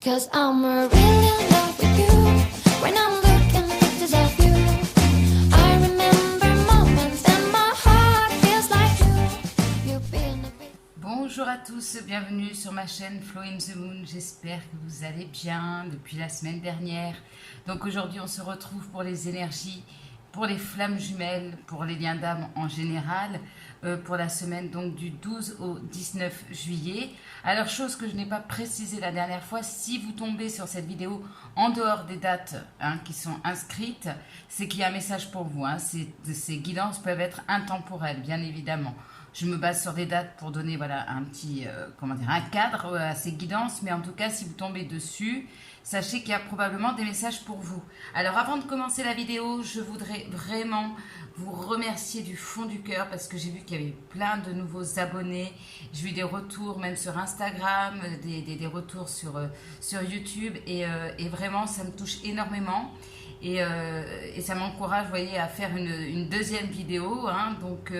'Cause I'm really in love with you. When I'm looking at pictures of you, I remember moments and my heart feels like you. You've been a bit... Bonjour à tous, bienvenue sur ma chaîne Flow in the Moon. J'espère que vous allez bien depuis la semaine dernière. Donc aujourd'hui on se retrouve pour les énergies, pour les flammes jumelles, pour les liens d'âme en général, pour la semaine donc du 12 au 19 juillet. Alors chose que je n'ai pas précisé la dernière fois, si vous tombez sur cette vidéo en dehors des dates qui sont inscrites, c'est qu'il y a un message pour vous. Ces guidances peuvent être intemporelles, bien évidemment. Je me base sur des dates pour donner voilà, un petit un cadre à ces guidances, mais en tout cas, si vous tombez dessus, sachez qu'il y a probablement des messages pour vous. Alors, avant de commencer la vidéo, je voudrais vraiment vous remercier du fond du cœur parce que j'ai vu qu'il y avait plein de nouveaux abonnés. J'ai eu des retours même sur Instagram, des retours sur YouTube et vraiment, ça me touche énormément. Et ça m'encourage, vous voyez, à faire une deuxième vidéo. Donc,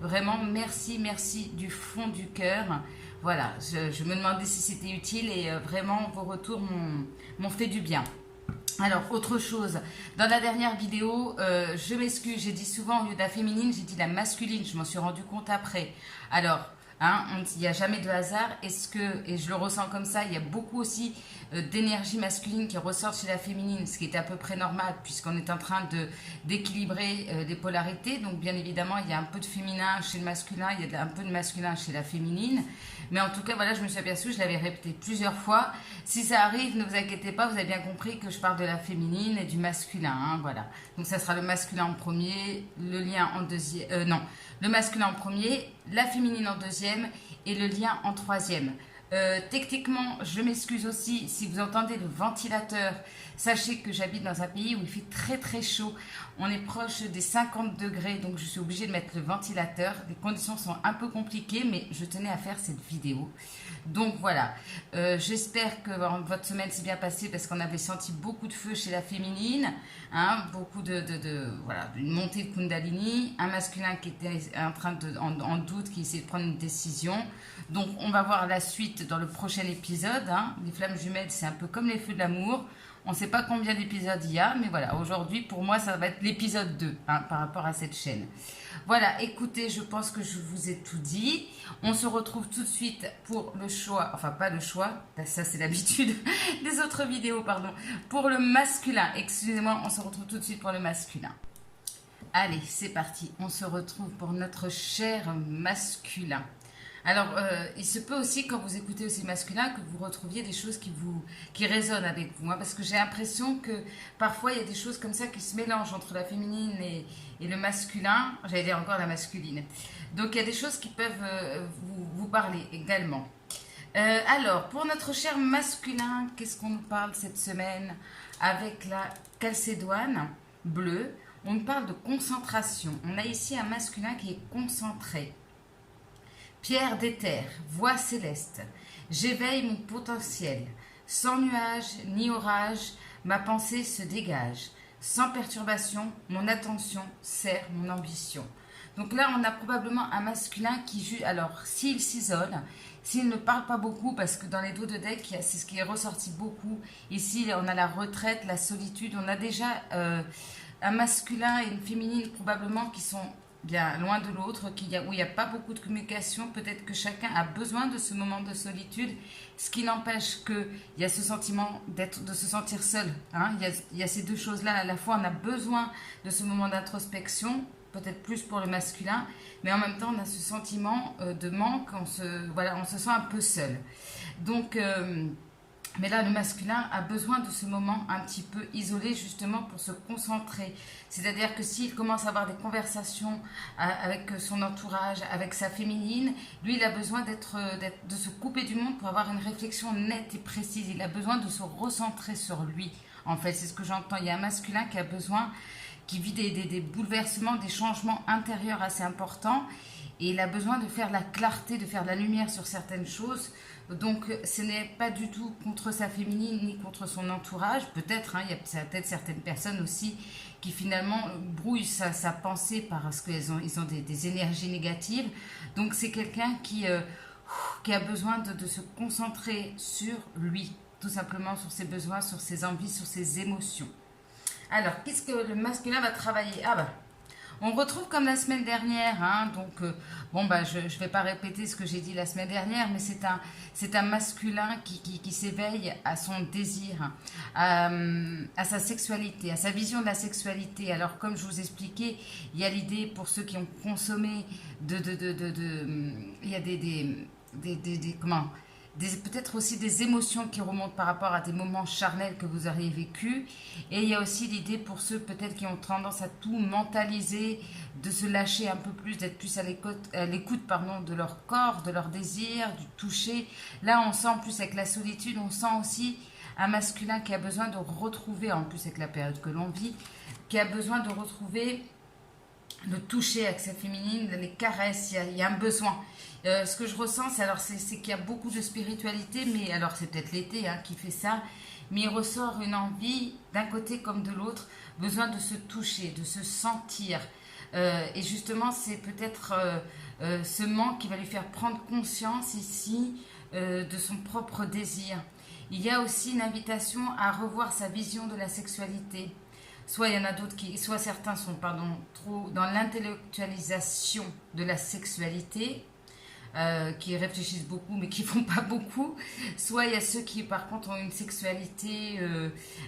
vraiment, merci du fond du cœur. Voilà, je me demandais si c'était utile et vraiment, vos retours m'ont fait du bien. Alors, autre chose, dans la dernière vidéo, je m'excuse, j'ai dit souvent, au lieu de la féminine, j'ai dit la masculine. Je m'en suis rendu compte après. Alors... il n'y a jamais de hasard. Et je le ressens comme ça, il y a beaucoup aussi d'énergie masculine qui ressort chez la féminine, ce qui est à peu près normal puisqu'on est en train d'équilibrer les polarités. Donc bien évidemment, il y a un peu de féminin chez le masculin, il y a un peu de masculin chez la féminine. Mais en tout cas, voilà, je me suis aperçue, je l'avais répété plusieurs fois. Si ça arrive, ne vous inquiétez pas, vous avez bien compris que je parle de la féminine et du masculin. Voilà. Donc ça sera le masculin en premier, le lien en deuxième... le masculin en premier, la féminine en deuxième et le lien en troisième. Techniquement, je m'excuse aussi si vous entendez le ventilateur. Sachez que j'habite dans un pays où il fait très chaud. On est proche des 50 degrés, donc je suis obligée de mettre le ventilateur. Les conditions sont un peu compliquées, mais je tenais à faire cette vidéo. Donc voilà, j'espère que votre semaine s'est bien passée parce qu'on avait senti beaucoup de feu chez la féminine, beaucoup une montée de Kundalini, un masculin qui était en doute, qui essayait de prendre une décision. Donc on va voir la suite dans le prochain épisode. Les flammes jumelles, c'est un peu comme les feux de l'amour. On ne sait pas combien d'épisodes il y a, mais voilà, aujourd'hui, pour moi, ça va être l'épisode 2 par rapport à cette chaîne. Voilà, écoutez, je pense que je vous ai tout dit. On se retrouve tout de suite pour le choix, enfin pas le choix, ça c'est l'habitude des autres vidéos, pardon. Pour le masculin, excusez-moi, on se retrouve tout de suite pour le masculin. Allez, c'est parti, on se retrouve pour notre cher masculin. Alors, il se peut aussi, quand vous écoutez aussi masculin, que vous retrouviez des choses qui résonnent avec vous. Parce que j'ai l'impression que parfois, il y a des choses comme ça qui se mélangent entre la féminine et le masculin. J'allais dire encore la masculine. Donc, il y a des choses qui peuvent vous parler également. Alors, pour notre cher masculin, qu'est-ce qu'on nous parle cette semaine avec la Calcédoine bleue? On nous parle de concentration. On a ici un masculin qui est concentré. Pierre d'éther, voix céleste, j'éveille mon potentiel. Sans nuage ni orage, ma pensée se dégage. Sans perturbation, mon attention sert mon ambition. Donc là, on a probablement un masculin qui juge. Alors, s'il s'isole, s'il ne parle pas beaucoup, parce que dans les dos de deck, c'est ce qui est ressorti beaucoup. Ici, on a la retraite, la solitude. On a déjà un masculin et une féminine probablement qui sont bien loin de l'autre, où il n'y a pas beaucoup de communication. Peut-être que chacun a besoin de ce moment de solitude, ce qui n'empêche qu'il y a ce sentiment de se sentir seul. Il y a ces deux choses-là. À la fois, on a besoin de ce moment d'introspection, peut-être plus pour le masculin, mais en même temps, on a ce sentiment de manque, on se sent un peu seul. Donc... mais là, le masculin a besoin de ce moment un petit peu isolé justement pour se concentrer. C'est-à-dire que s'il commence à avoir des conversations avec son entourage, avec sa féminine, lui, il a besoin de se couper du monde pour avoir une réflexion nette et précise. Il a besoin de se recentrer sur lui. En fait, c'est ce que j'entends. Il y a un masculin qui a besoin, qui vit des bouleversements, des changements intérieurs assez importants. Et il a besoin de faire la clarté, de faire de la lumière sur certaines choses. Donc, ce n'est pas du tout contre sa féminine ni contre son entourage. Peut-être, il y a peut-être certaines personnes aussi qui finalement brouillent sa pensée parce qu'ils ont des énergies négatives. Donc, c'est quelqu'un qui a besoin de se concentrer sur lui. tout simplement sur ses besoins, sur ses envies, sur ses émotions. Alors, qu'est-ce que le masculin va travailler? Ah bah, on retrouve comme la semaine dernière, hein, donc bon bah je ne vais pas répéter ce que j'ai dit la semaine dernière, mais c'est un masculin qui s'éveille à son désir, à sa sexualité, à sa vision de la sexualité. Alors comme je vous expliquais, il y a l'idée pour ceux qui ont consommé il y a peut-être aussi des émotions qui remontent par rapport à des moments charnels que vous auriez vécus. Et il y a aussi l'idée pour ceux peut-être qui ont tendance à tout mentaliser, de se lâcher un peu plus, d'être plus à l'écoute de leur corps, de leur désir, du toucher. Là, on sent en plus avec la solitude, on sent aussi un masculin qui a besoin de retrouver, en plus avec la période que l'on vit, qui a besoin de retrouver le toucher avec sa féminine, les caresses, il y a un besoin. Ce que je ressens, c'est qu'il y a beaucoup de spiritualité, mais alors c'est peut-être l'été hein, qui fait ça, mais il ressort une envie d'un côté comme de l'autre, besoin de se toucher, de se sentir. Et justement, c'est peut-être ce manque qui va lui faire prendre conscience ici de son propre désir. Il y a aussi une invitation à revoir sa vision de la sexualité. Soit il y en a d'autres soit certains sont trop dans l'intellectualisation de la sexualité, qui réfléchissent beaucoup mais qui font pas beaucoup. Soit il y a ceux qui par contre ont une sexualité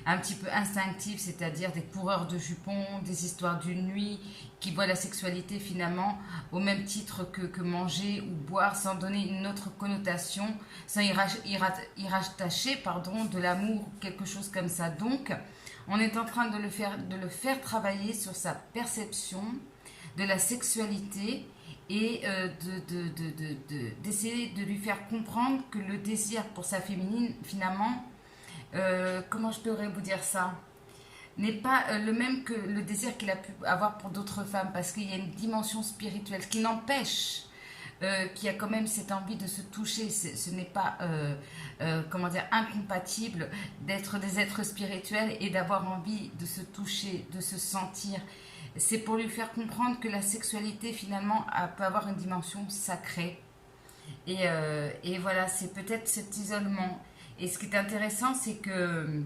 un petit peu instinctive, c'est-à-dire des coureurs de jupons, des histoires d'une nuit, qui voient la sexualité finalement au même titre que manger ou boire, sans donner une autre connotation, sans y rattacher de l'amour, quelque chose comme ça. Donc on est en train de le faire travailler sur sa perception de la sexualité et d'essayer de lui faire comprendre que le désir pour sa féminine, finalement, comment je pourrais vous dire ça, n'est pas le même que le désir qu'il a pu avoir pour d'autres femmes, parce qu'il y a une dimension spirituelle, ce qui n'empêche qu'il y a quand même cette envie de se toucher. Ce n'est pas incompatible d'être des êtres spirituels et d'avoir envie de se toucher, de se sentir. C'est pour lui faire comprendre que la sexualité finalement peut avoir une dimension sacrée. Et voilà, c'est peut-être cet isolement. Et ce qui est intéressant, c'est que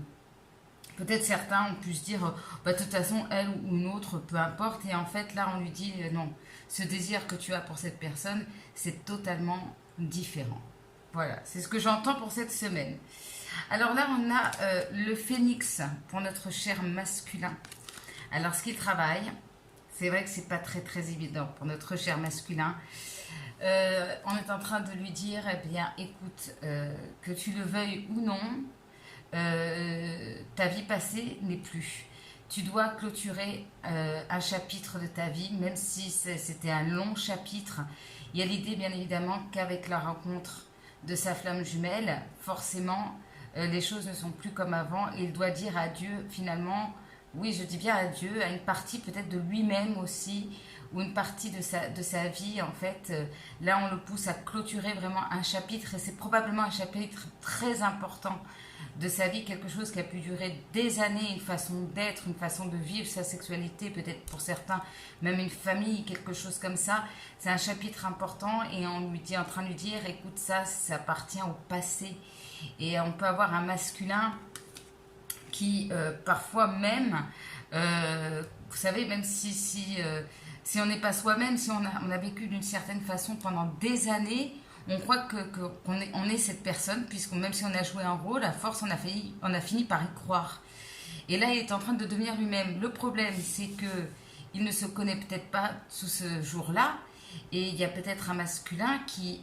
peut-être certains ont pu se dire, de toute façon, elle ou une autre, peu importe. Et en fait, là, on lui dit, non, ce désir que tu as pour cette personne, c'est totalement différent. Voilà, c'est ce que j'entends pour cette semaine. Alors là, on a le phénix pour notre cher masculin. Alors, ce qu'il travaille, c'est vrai que c'est pas très très évident pour notre cher masculin. On est en train de lui dire, eh bien, écoute, que tu le veuilles ou non, ta vie passée n'est plus. Tu dois clôturer un chapitre de ta vie, même si c'était un long chapitre. Il y a l'idée, bien évidemment, qu'avec la rencontre de sa flamme jumelle, forcément, les choses ne sont plus comme avant. Et il doit dire adieu, finalement, oui, je dis bien adieu, à une partie peut-être de lui-même aussi, ou une partie de sa vie, en fait. Là, on le pousse à clôturer vraiment un chapitre, et c'est probablement un chapitre très important de sa vie, quelque chose qui a pu durer des années, une façon d'être, une façon de vivre sa sexualité, peut-être pour certains, même une famille, quelque chose comme ça. C'est un chapitre important, et on lui dit, en train de lui dire, écoute, ça appartient au passé. Et on peut avoir un masculin qui parfois même, vous savez, même si on n'est pas soi-même, si on a vécu d'une certaine façon pendant des années, on croit qu'on est cette personne, même si on a joué un rôle, à force on a fini par y croire. Et là il est en train de devenir lui-même. Le problème c'est qu'il ne se connaît peut-être pas sous ce jour-là, et il y a peut-être un masculin qui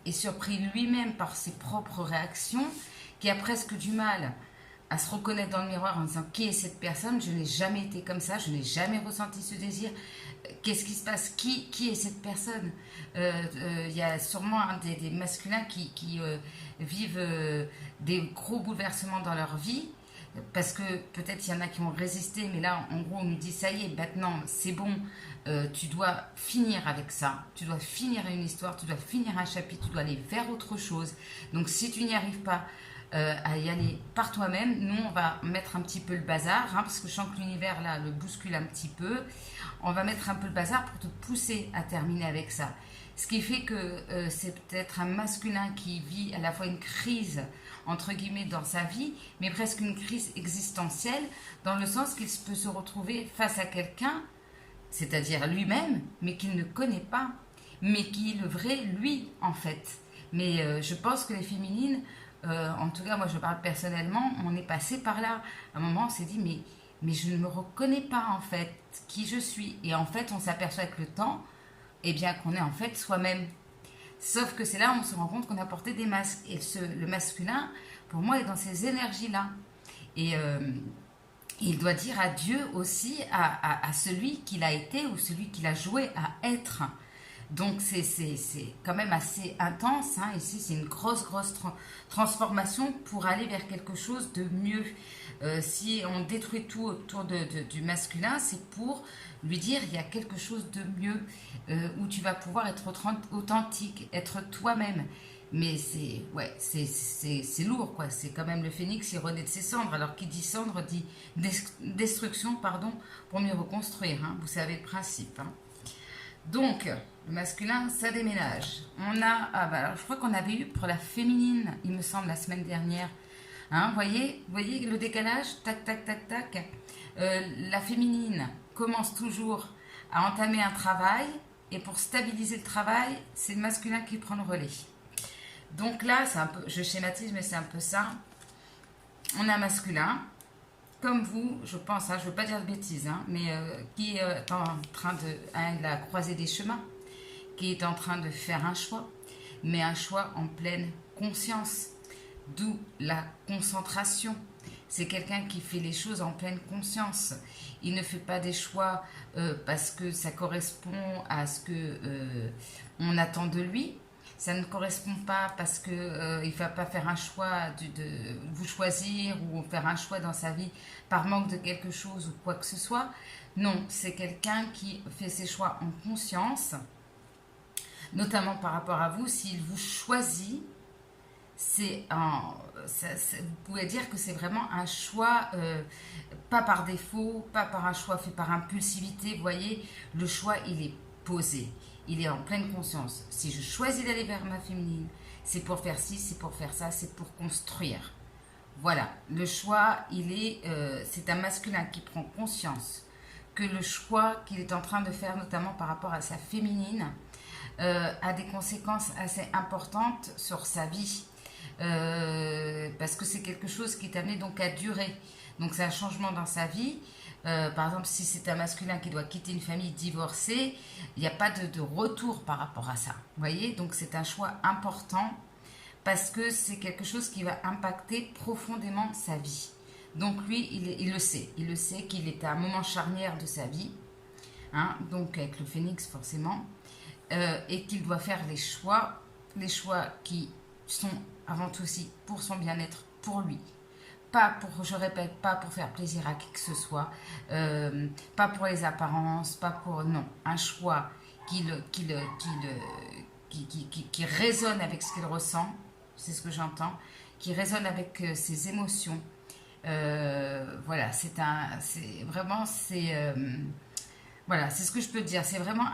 est surpris lui-même par ses propres réactions, qui a presque du mal à se reconnaître dans le miroir en disant qui est cette personne, je n'ai jamais été comme ça, je n'ai jamais ressenti ce désir, qu'est-ce qui se passe, qui est cette personne. Il y a sûrement des masculins qui vivent des gros bouleversements dans leur vie, parce que peut-être il y en a qui ont résisté, mais là en gros on nous dit ça y est, maintenant c'est bon, tu dois finir avec ça, tu dois finir une histoire, tu dois finir un chapitre, tu dois aller vers autre chose. Donc si tu n'y arrives pas, à y aller par toi-même. Nous, on va mettre un petit peu le bazar, hein, parce que je sens que l'univers là le bouscule un petit peu. On va mettre un peu le bazar pour te pousser à terminer avec ça. Ce qui fait que c'est peut-être un masculin qui vit à la fois une crise, entre guillemets, dans sa vie, mais presque une crise existentielle, dans le sens qu'il peut se retrouver face à quelqu'un, c'est-à-dire lui-même, mais qu'il ne connaît pas, mais qui est le vrai lui, en fait. Mais je pense que les féminines, en tout cas, moi je parle personnellement, on est passé par là. À un moment, on s'est dit, mais je ne me reconnais pas, en fait, qui je suis. Et en fait, on s'aperçoit avec le temps, eh bien, qu'on est en fait soi-même. Sauf que c'est là où on se rend compte qu'on a porté des masques. Et le masculin, pour moi, est dans ces énergies-là. Et il doit dire adieu aussi à celui qu'il a été ou celui qu'il a joué à être. Donc c'est quand même assez intense, hein. Ici c'est une grosse transformation pour aller vers quelque chose de mieux. Si on détruit tout autour du masculin, c'est pour lui dire il y a quelque chose de mieux, où tu vas pouvoir être authentique, être toi-même. Mais c'est lourd, quoi. C'est quand même le phénix, il renaît de ses cendres. Alors qui dit cendre dit destruction, pardon, pour mieux reconstruire, hein. Vous savez le principe, hein. Donc, le masculin, ça déménage. On a, alors je crois qu'on avait eu pour la féminine, il me semble, la semaine dernière. Hein, voyez le décalage, tac, tac, tac, tac. La féminine commence toujours à entamer un travail, et pour stabiliser le travail, c'est le masculin qui prend le relais. Donc là, c'est un peu, je schématise, mais c'est un peu ça. On a un masculin, comme vous, je pense, hein, je ne veux pas dire de bêtises, hein, mais qui est en train de la croisée des chemins, qui est en train de faire un choix, mais un choix en pleine conscience, d'où la concentration. C'est quelqu'un qui fait les choses en pleine conscience. Il ne fait pas des choix parce que ça correspond à ce que on attend de lui. Ça ne correspond pas parce qu'il ne va pas faire un choix de vous choisir ou faire un choix dans sa vie par manque de quelque chose ou quoi que ce soit. Non, c'est quelqu'un qui fait ses choix en conscience, notamment par rapport à vous. S'il vous choisit, vous pouvez dire que c'est vraiment un choix, pas par défaut, pas par un choix fait par impulsivité. Vous voyez, le choix, il est posé. Il est en pleine conscience. Si je choisis d'aller vers ma féminine, c'est pour faire ci, c'est pour faire ça, c'est pour construire. Voilà, le choix, c'est un masculin qui prend conscience que le choix qu'il est en train de faire, notamment par rapport à sa féminine, a des conséquences assez importantes sur sa vie. Parce que c'est quelque chose qui est amené donc à durer. Donc c'est un changement dans sa vie. Par exemple, si c'est un masculin qui doit quitter une famille, divorcée, il n'y a pas de retour par rapport à ça. Vous voyez, donc c'est un choix important parce que c'est quelque chose qui va impacter profondément sa vie. Donc lui, il le sait qu'il est à un moment charnière de sa vie, hein, donc avec le phénix forcément, et qu'il doit faire les choix qui sont avant tout aussi pour son bien-être, pour lui. Pas pour, je répète, pas pour faire plaisir à qui que ce soit, pas pour les apparences, pas pour, non, un choix qui résonne avec ce qu'il ressent, c'est ce que j'entends, qui résonne avec ses émotions. Voilà, voilà, c'est ce que je peux dire, c'est vraiment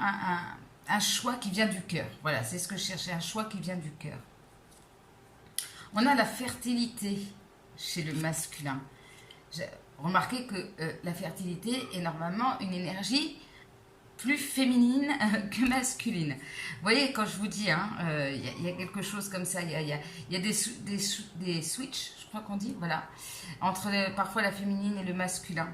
un choix qui vient du cœur. Voilà, c'est ce que je cherchais, un choix qui vient du cœur. On a la fertilité chez le masculin. Remarquez que la fertilité est normalement une énergie plus féminine que masculine. Vous voyez, quand je vous dis, hein, y a quelque chose comme ça, il y a des switches, je crois qu'on dit, voilà, entre parfois la féminine et le masculin.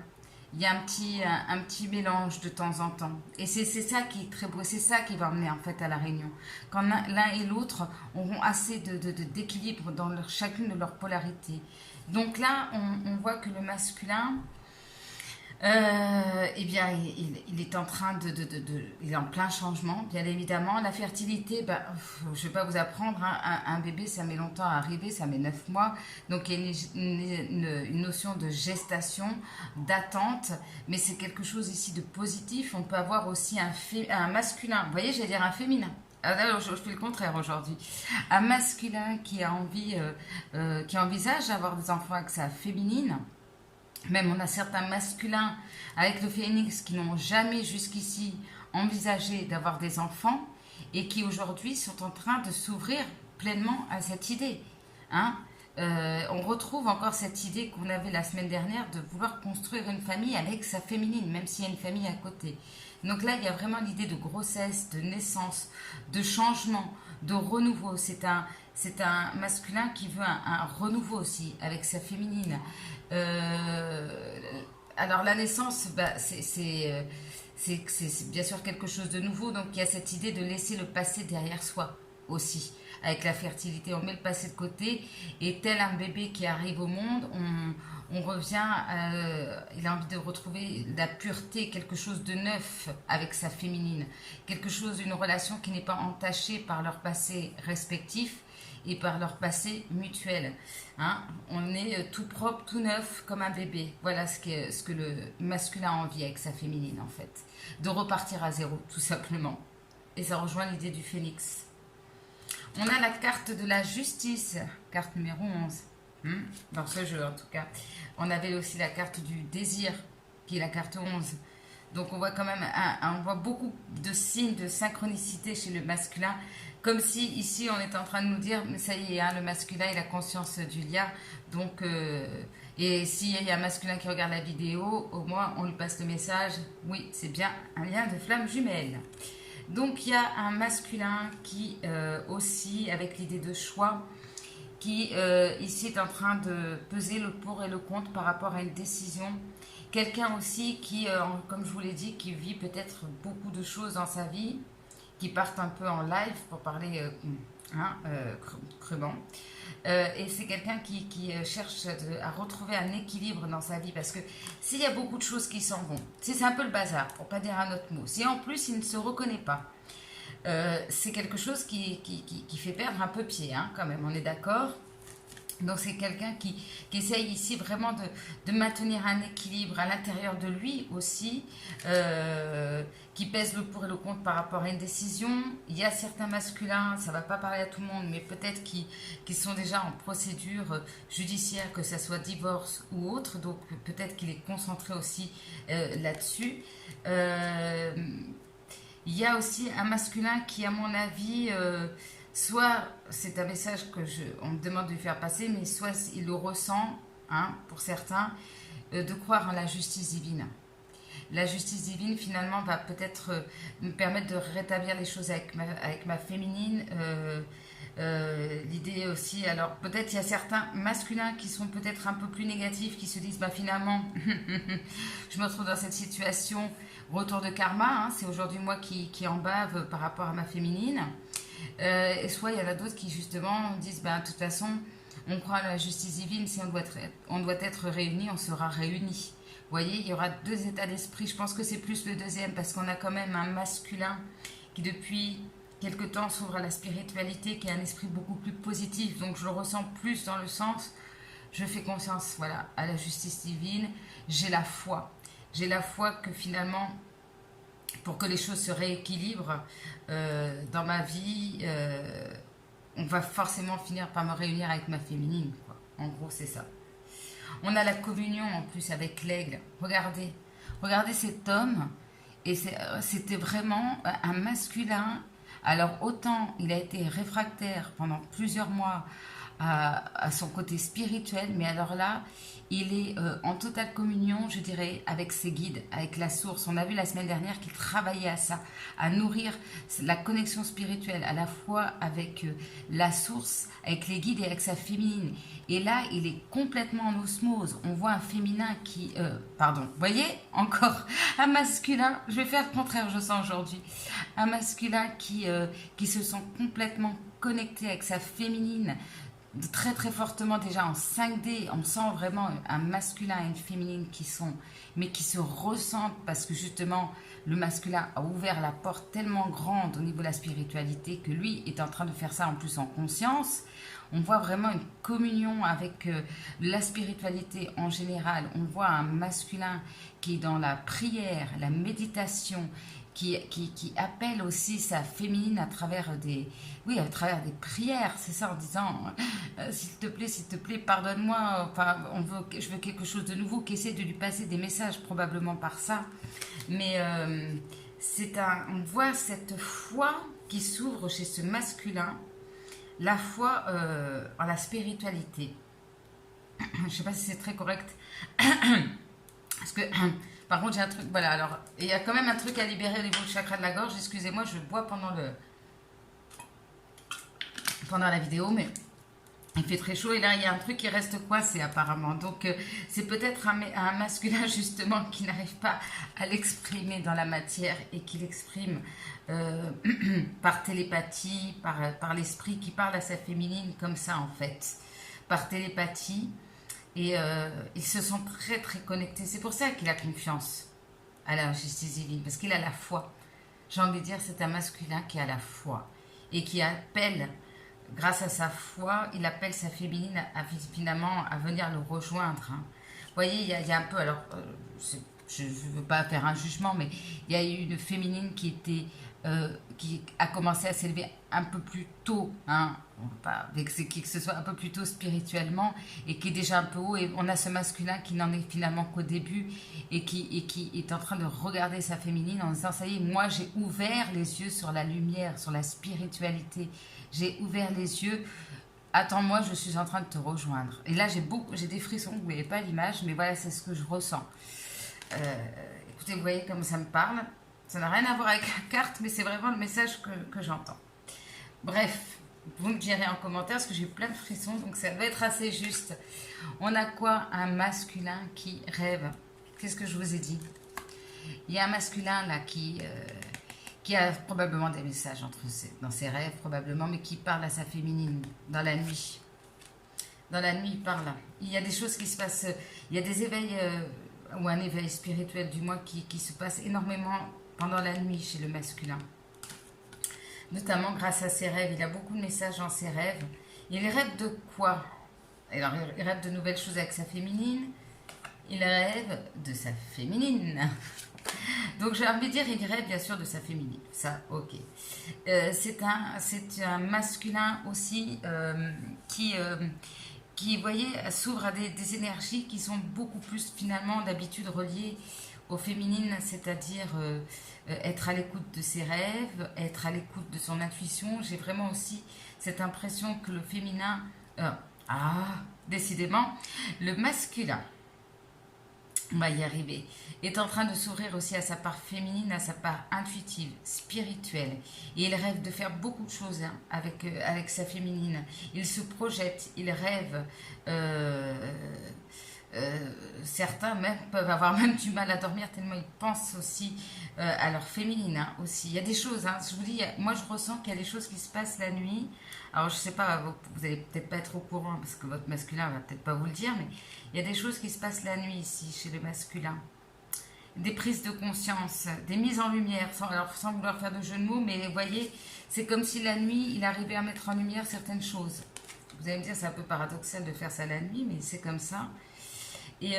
Il y a un petit mélange de temps en temps. Et c'est ça qui est très beau, c'est ça qui va emmener en fait à la réunion. Quand l'un et l'autre auront assez d'équilibre dans chacune de leurs polarités. Donc là, on voit que le masculin, eh bien, il est en train il est en plein changement, bien évidemment. La fertilité, je ne vais pas vous apprendre, hein, un bébé, ça met longtemps à arriver, ça met 9 mois. Donc, il y a une notion de gestation, d'attente, mais c'est quelque chose ici de positif. On peut avoir aussi un masculin, vous voyez, j'allais dire un féminin. Ah, d'ailleurs, je fais le contraire aujourd'hui. Un masculin qui a envie, qui envisage d'avoir des enfants avec sa féminine. Même on a certains masculins avec le phénix qui n'ont jamais jusqu'ici envisagé d'avoir des enfants et qui aujourd'hui sont en train de s'ouvrir pleinement à cette idée. Hein. On retrouve encore cette idée qu'on avait la semaine dernière de vouloir construire une famille avec sa féminine, même s'il y a une famille à côté. Donc là, il y a vraiment l'idée de grossesse, de naissance, de changement, de renouveau. C'est un masculin qui veut un renouveau aussi avec sa féminine. Alors la naissance, bah, c'est bien sûr quelque chose de nouveau. Donc il y a cette idée de laisser le passé derrière soi aussi. Avec la fertilité, on met le passé de côté et tel un bébé qui arrive au monde, on revient, il a envie de retrouver la pureté, quelque chose de neuf avec sa féminine, quelque chose, une relation qui n'est pas entachée par leur passé respectif et par leur passé mutuel. Hein. On est tout propre, tout neuf comme un bébé. Voilà ce que le masculin a envie avec sa féminine en fait, de repartir à zéro tout simplement. Et ça rejoint l'idée du phénix. On a la carte de la justice, carte numéro 11, dans ce jeu en tout cas. On avait aussi la carte du désir, qui est la carte 11. Donc on voit quand même, on voit beaucoup de signes de synchronicité chez le masculin, comme si ici on était en train de nous dire, mais ça y est, hein, le masculin il a conscience du lien. Donc, et s'il y a un masculin qui regarde la vidéo, au moins on lui passe le message, oui c'est bien un lien de flamme jumelle. Donc il y a un masculin qui aussi, avec l'idée de choix, qui ici est en train de peser le pour et le contre par rapport à une décision. Quelqu'un aussi qui, comme je vous l'ai dit, qui vit peut-être beaucoup de choses dans sa vie, qui partent un peu en live pour parler crûment. Et c'est quelqu'un qui cherche à retrouver un équilibre dans sa vie, parce que s'il y a beaucoup de choses qui s'en vont, c'est un peu le bazar, pour pas dire un autre mot, si en plus il ne se reconnaît pas, c'est quelque chose qui fait perdre un peu pied, hein, quand même, on est d'accord. Donc c'est quelqu'un qui essaye ici vraiment de maintenir un équilibre à l'intérieur de lui aussi, qui pèse le pour et le contre par rapport à une décision. Il y a certains masculins, ça ne va pas parler à tout le monde, mais peut-être qui sont déjà en procédure judiciaire, que ce soit divorce ou autre, donc peut-être qu'il est concentré aussi là-dessus. Il y a aussi un masculin qui, à mon avis... soit c'est un message on me demande de lui faire passer, mais soit il le ressent, hein, pour certains, de croire en la justice divine. La justice divine, finalement, va peut-être me permettre de rétablir les choses avec ma féminine. L'idée aussi, alors peut-être il y a certains masculins qui sont peut-être un peu plus négatifs, qui se disent, bah finalement, je me retrouve dans cette situation, retour de karma, hein, c'est aujourd'hui moi qui en bave par rapport à ma féminine. Et soit il y en a d'autres qui justement disent, ben, de toute façon on croit à la justice divine, si on doit être réunis, on sera réunis. Vous voyez, il y aura deux états d'esprit. Je pense que c'est plus le deuxième, parce qu'on a quand même un masculin qui depuis quelque temps s'ouvre à la spiritualité, qui a un esprit beaucoup plus positif. Donc je le ressens plus dans le sens, je fais confiance, voilà, à la justice divine. J'ai la foi que finalement, pour que les choses se rééquilibrent dans ma vie, on va forcément finir par me réunir avec ma féminine, quoi. En gros, c'est ça. On a la communion en plus avec l'aigle. Regardez cet homme. Et c'était vraiment un masculin. Alors autant il a été réfractaire pendant plusieurs mois à son côté spirituel, mais alors là, il est en totale communion, je dirais, avec ses guides, avec la source. On a vu la semaine dernière qu'il travaillait à ça, à nourrir la connexion spirituelle, à la fois avec la source, avec les guides et avec sa féminine. Et là, il est complètement en osmose. On voit un féminin vous voyez, encore un masculin, je vais faire le contraire, je sens aujourd'hui. Un masculin qui se sent complètement connecté avec sa féminine, très très fortement déjà en 5D. On sent vraiment un masculin et une féminine qui se ressentent, parce que justement le masculin a ouvert la porte tellement grande au niveau de la spiritualité que lui est en train de faire ça en plus en conscience. On voit vraiment une communion avec la spiritualité en général. On voit un masculin qui est dans la prière, la méditation, qui appelle aussi sa féminine à travers à travers des prières, c'est ça, en disant s'il te plaît, pardonne-moi, enfin, je veux quelque chose de nouveau, qui essaie de lui passer des messages, probablement par ça. Mais on voit cette foi qui s'ouvre chez ce masculin, la foi en la spiritualité. Je ne sais pas si c'est très correct. Parce que, par contre, j'ai un truc, voilà, alors, il y a quand même un truc à libérer au niveau du chakra de la gorge. Excusez-moi, je bois pendant la vidéo, mais il fait très chaud et là, il y a un truc qui reste coincé apparemment. Donc, c'est peut-être un masculin, justement, qui n'arrive pas à l'exprimer dans la matière et qui l'exprime par télépathie, par l'esprit qui parle à sa féminine comme ça, en fait, par télépathie. Et ils se sont très très connectés. C'est pour ça qu'il a confiance à la justice divine, parce qu'il a la foi. J'ai envie de dire, c'est un masculin qui a la foi et qui appelle, grâce à sa foi, il appelle sa féminine finalement à venir le rejoindre. Hein. Vous voyez, il y a un peu, alors, je ne veux pas faire un jugement, mais il y a eu une féminine qui a commencé à s'élever un peu plus tôt, hein, pas vexer qui que ce soit, un peu plus tôt spirituellement, et qui est déjà un peu haut, et on a ce masculin qui n'en est finalement qu'au début, et qui est en train de regarder sa féminine en disant, ça y est, moi j'ai ouvert les yeux sur la lumière, sur la spiritualité, j'ai ouvert les yeux, attends-moi, je suis en train de te rejoindre. Et là j'ai des frissons, vous ne voyez pas l'image, mais voilà, c'est ce que je ressens. Écoutez, vous voyez comme ça me parle. Ça n'a rien à voir avec la carte, mais c'est vraiment le message que j'entends. Bref, vous me direz en commentaire, parce que j'ai plein de frissons, donc ça doit être assez juste. On a quoi? Un masculin qui rêve. Qu'est-ce que je vous ai dit? Il y a un masculin là qui a probablement des messages dans ses rêves, probablement, mais qui parle à sa féminine dans la nuit. Dans la nuit, il parle. Il y a des choses qui se passent, il y a des éveils, ou un éveil spirituel du moins, qui se passe énormément pendant la nuit chez le masculin. Notamment grâce à ses rêves. Il a beaucoup de messages dans ses rêves. Il rêve de quoi? Alors, il rêve de nouvelles choses avec sa féminine. Il rêve de sa féminine. Donc, j'ai envie de dire, il rêve bien sûr de sa féminine. Ça, ok. C'est un masculin aussi qui, vous voyez, s'ouvre à des énergies qui sont beaucoup plus finalement d'habitude reliées au féminine, c'est-à-dire être à l'écoute de ses rêves, être à l'écoute de son intuition. J'ai vraiment aussi cette impression que le féminin, décidément, le masculin, on va y arriver, est en train de s'ouvrir aussi à sa part féminine, à sa part intuitive, spirituelle. Et il rêve de faire beaucoup de choses avec sa féminine. Il se projette, il rêve. Certains même peuvent avoir même du mal à dormir tellement ils pensent aussi à leur féminine, hein, aussi. Il y a des choses, hein, je vous dis, moi je ressens qu'il y a des choses qui se passent la nuit. Alors je sais pas, vous allez peut-être pas être au courant parce que votre masculin va peut-être pas vous le dire, mais il y a des choses qui se passent la nuit ici chez le masculin. Des prises de conscience, des mises en lumière, sans vouloir faire de jeu de mots, mais vous voyez, c'est comme si la nuit, il arrivait à mettre en lumière certaines choses. Vous allez me dire, c'est un peu paradoxal de faire ça la nuit, mais c'est comme ça. Et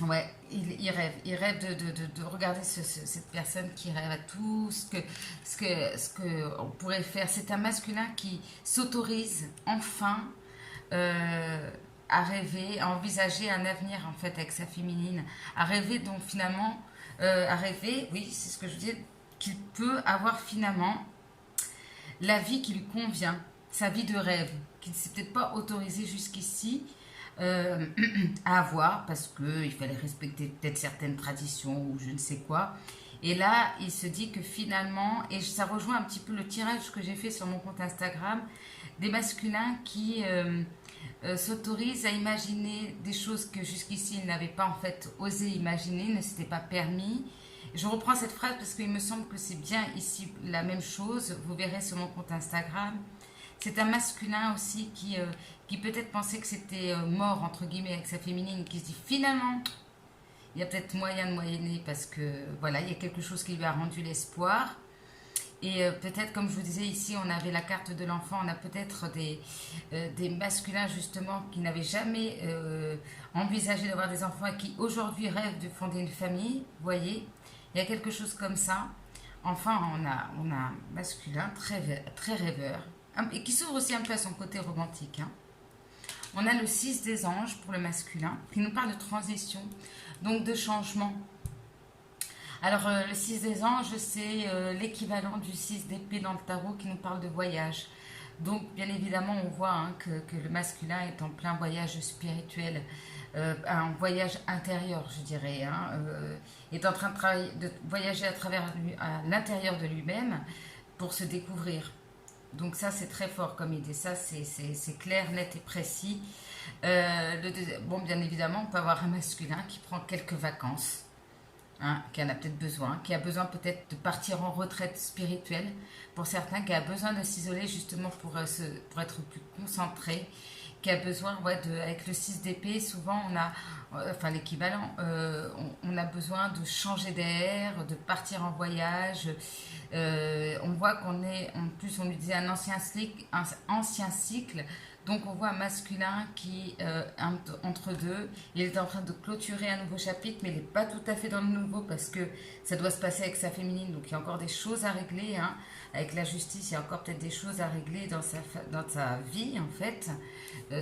ouais, il rêve de regarder cette personne qui rêve à tout ce que on pourrait faire. C'est un masculin qui s'autorise enfin à rêver, à envisager un avenir en fait avec sa féminine, à rêver donc finalement, oui, c'est ce que je dis, qu'il peut avoir finalement la vie qui lui convient, sa vie de rêve, qu'il ne s'est peut-être pas autorisé jusqu'ici à avoir parce qu'il fallait respecter peut-être certaines traditions ou je ne sais quoi. Et là, il se dit que finalement, et ça rejoint un petit peu le tirage que j'ai fait sur mon compte Instagram, des masculins qui s'autorisent à imaginer des choses que jusqu'ici ils n'avaient pas en fait osé imaginer, ne s'étaient pas permis. Je reprends cette phrase parce qu'il me semble que c'est bien ici la même chose, vous verrez sur mon compte Instagram. C'est un masculin aussi qui peut-être pensait que c'était mort, entre guillemets, avec sa féminine, qui se dit finalement, il y a peut-être moyen de moyenner parce que, voilà, il y a quelque chose qui lui a rendu l'espoir. Et peut-être, comme je vous disais, ici, on avait la carte de l'enfant, on a peut-être des masculins, justement, qui n'avaient jamais envisagé d'avoir des enfants et qui, aujourd'hui, rêvent de fonder une famille, vous voyez. Il Il y a quelque chose comme ça. Enfin, on a un masculin très rêveur, et qui s'ouvre aussi un peu à son côté romantique, hein. On a le 6 des anges pour le masculin, qui nous parle de transition, donc de changement. Alors, le 6 des anges, c'est l'équivalent du 6 d'épée dans le tarot qui nous parle de voyage. Donc, bien évidemment, on voit hein, que le masculin est en plein voyage spirituel, un voyage intérieur, je dirais, hein, est en train de voyager à l'intérieur de lui-même pour se découvrir. Donc ça, c'est très fort comme idée. Ça, c'est clair, net et précis. Bon, bien évidemment, on peut avoir un masculin qui prend quelques vacances, hein, qui en a peut-être besoin, qui a besoin peut-être de partir en retraite spirituelle, pour certains, qui a besoin de s'isoler justement pour être plus concentré, qui a besoin, ouais, avec le 6 d'épée, souvent on a, enfin l'équivalent, on a besoin de changer d'air, de partir en voyage. On voit qu'on est, en plus on lui disait un ancien cycle, donc on voit un masculin qui, entre deux, il est en train de clôturer un nouveau chapitre, mais il n'est pas tout à fait dans le nouveau parce que ça doit se passer avec sa féminine, donc il y a encore des choses à régler, hein. Avec la justice, il y a encore peut-être des choses à régler dans sa vie, en fait,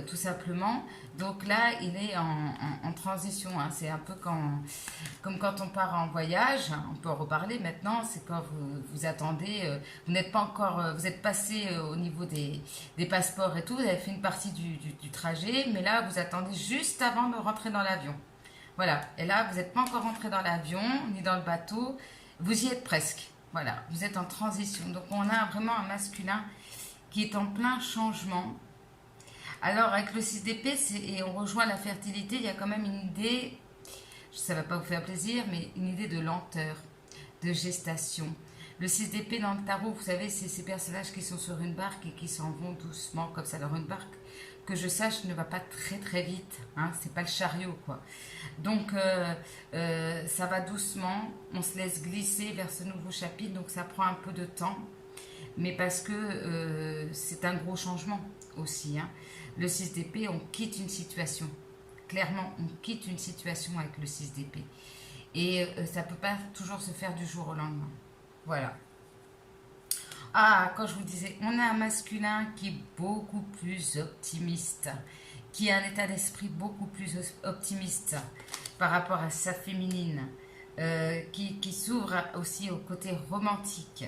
tout simplement. Donc là, il est en transition, hein. C'est un peu comme quand on part en voyage, hein. On peut en reparler maintenant, c'est quand vous attendez, vous n'êtes pas encore, vous êtes passé au niveau des passeports et tout, vous avez fait une partie du trajet, mais là, vous attendez juste avant de rentrer dans l'avion. Voilà, et là, vous n'êtes pas encore rentré dans l'avion, ni dans le bateau, vous y êtes presque. Voilà, vous êtes en transition. Donc, on a vraiment un masculin qui est en plein changement. Alors, avec le 6 d'épée, et on rejoint la fertilité, il y a quand même une idée, ça ne va pas vous faire plaisir, mais une idée de lenteur, de gestation. Le 6 d'épée dans le tarot, vous savez, c'est ces personnages qui sont sur une barque et qui s'en vont doucement, comme ça. Alors, une barque, que je sache, ne va pas très très vite, hein, c'est pas le chariot, quoi. Donc, ça va doucement, on se laisse glisser vers ce nouveau chapitre, donc ça prend un peu de temps, mais parce que c'est un gros changement aussi, hein. Le 6 d'épée, on quitte une situation. Clairement, on quitte une situation avec le 6 d'épée. Et ça ne peut pas toujours se faire du jour au lendemain. Voilà. Ah, quand je vous disais, on a un masculin qui est beaucoup plus optimiste, qui a un état d'esprit beaucoup plus optimiste par rapport à sa féminine, qui s'ouvre aussi au côté romantique.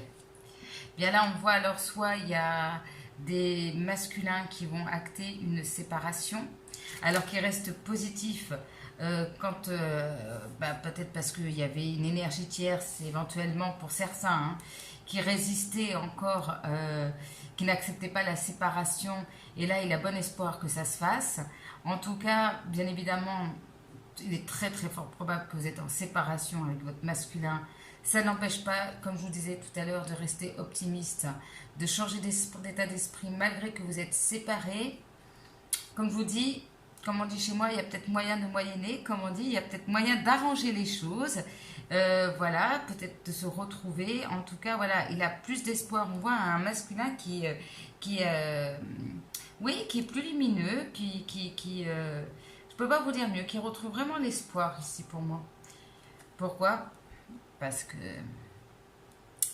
Bien là, on voit alors soit il y a des masculins qui vont acter une séparation, alors qu'ils restent positifs quand peut-être parce qu'il y avait une énergie tierce éventuellement pour certains, hein, qui résistaient encore, qui n'acceptaient pas la séparation, et là il a bon espoir que ça se fasse. En tout cas, bien évidemment, il est très très fort probable que vous êtes en séparation avec votre masculin. Ça n'empêche pas, comme je vous disais tout à l'heure, de rester optimiste, de changer d'état d'esprit malgré que vous êtes séparés. Comme je vous dis, comme on dit chez moi, il y a peut-être moyen de moyenner, comme on dit, il y a peut-être moyen d'arranger les choses. Voilà, peut-être de se retrouver. En tout cas, voilà, il a plus d'espoir. On voit un masculin oui, qui est plus lumineux, je peux pas vous dire mieux, qui retrouve vraiment l'espoir ici pour moi. Pourquoi ? Parce que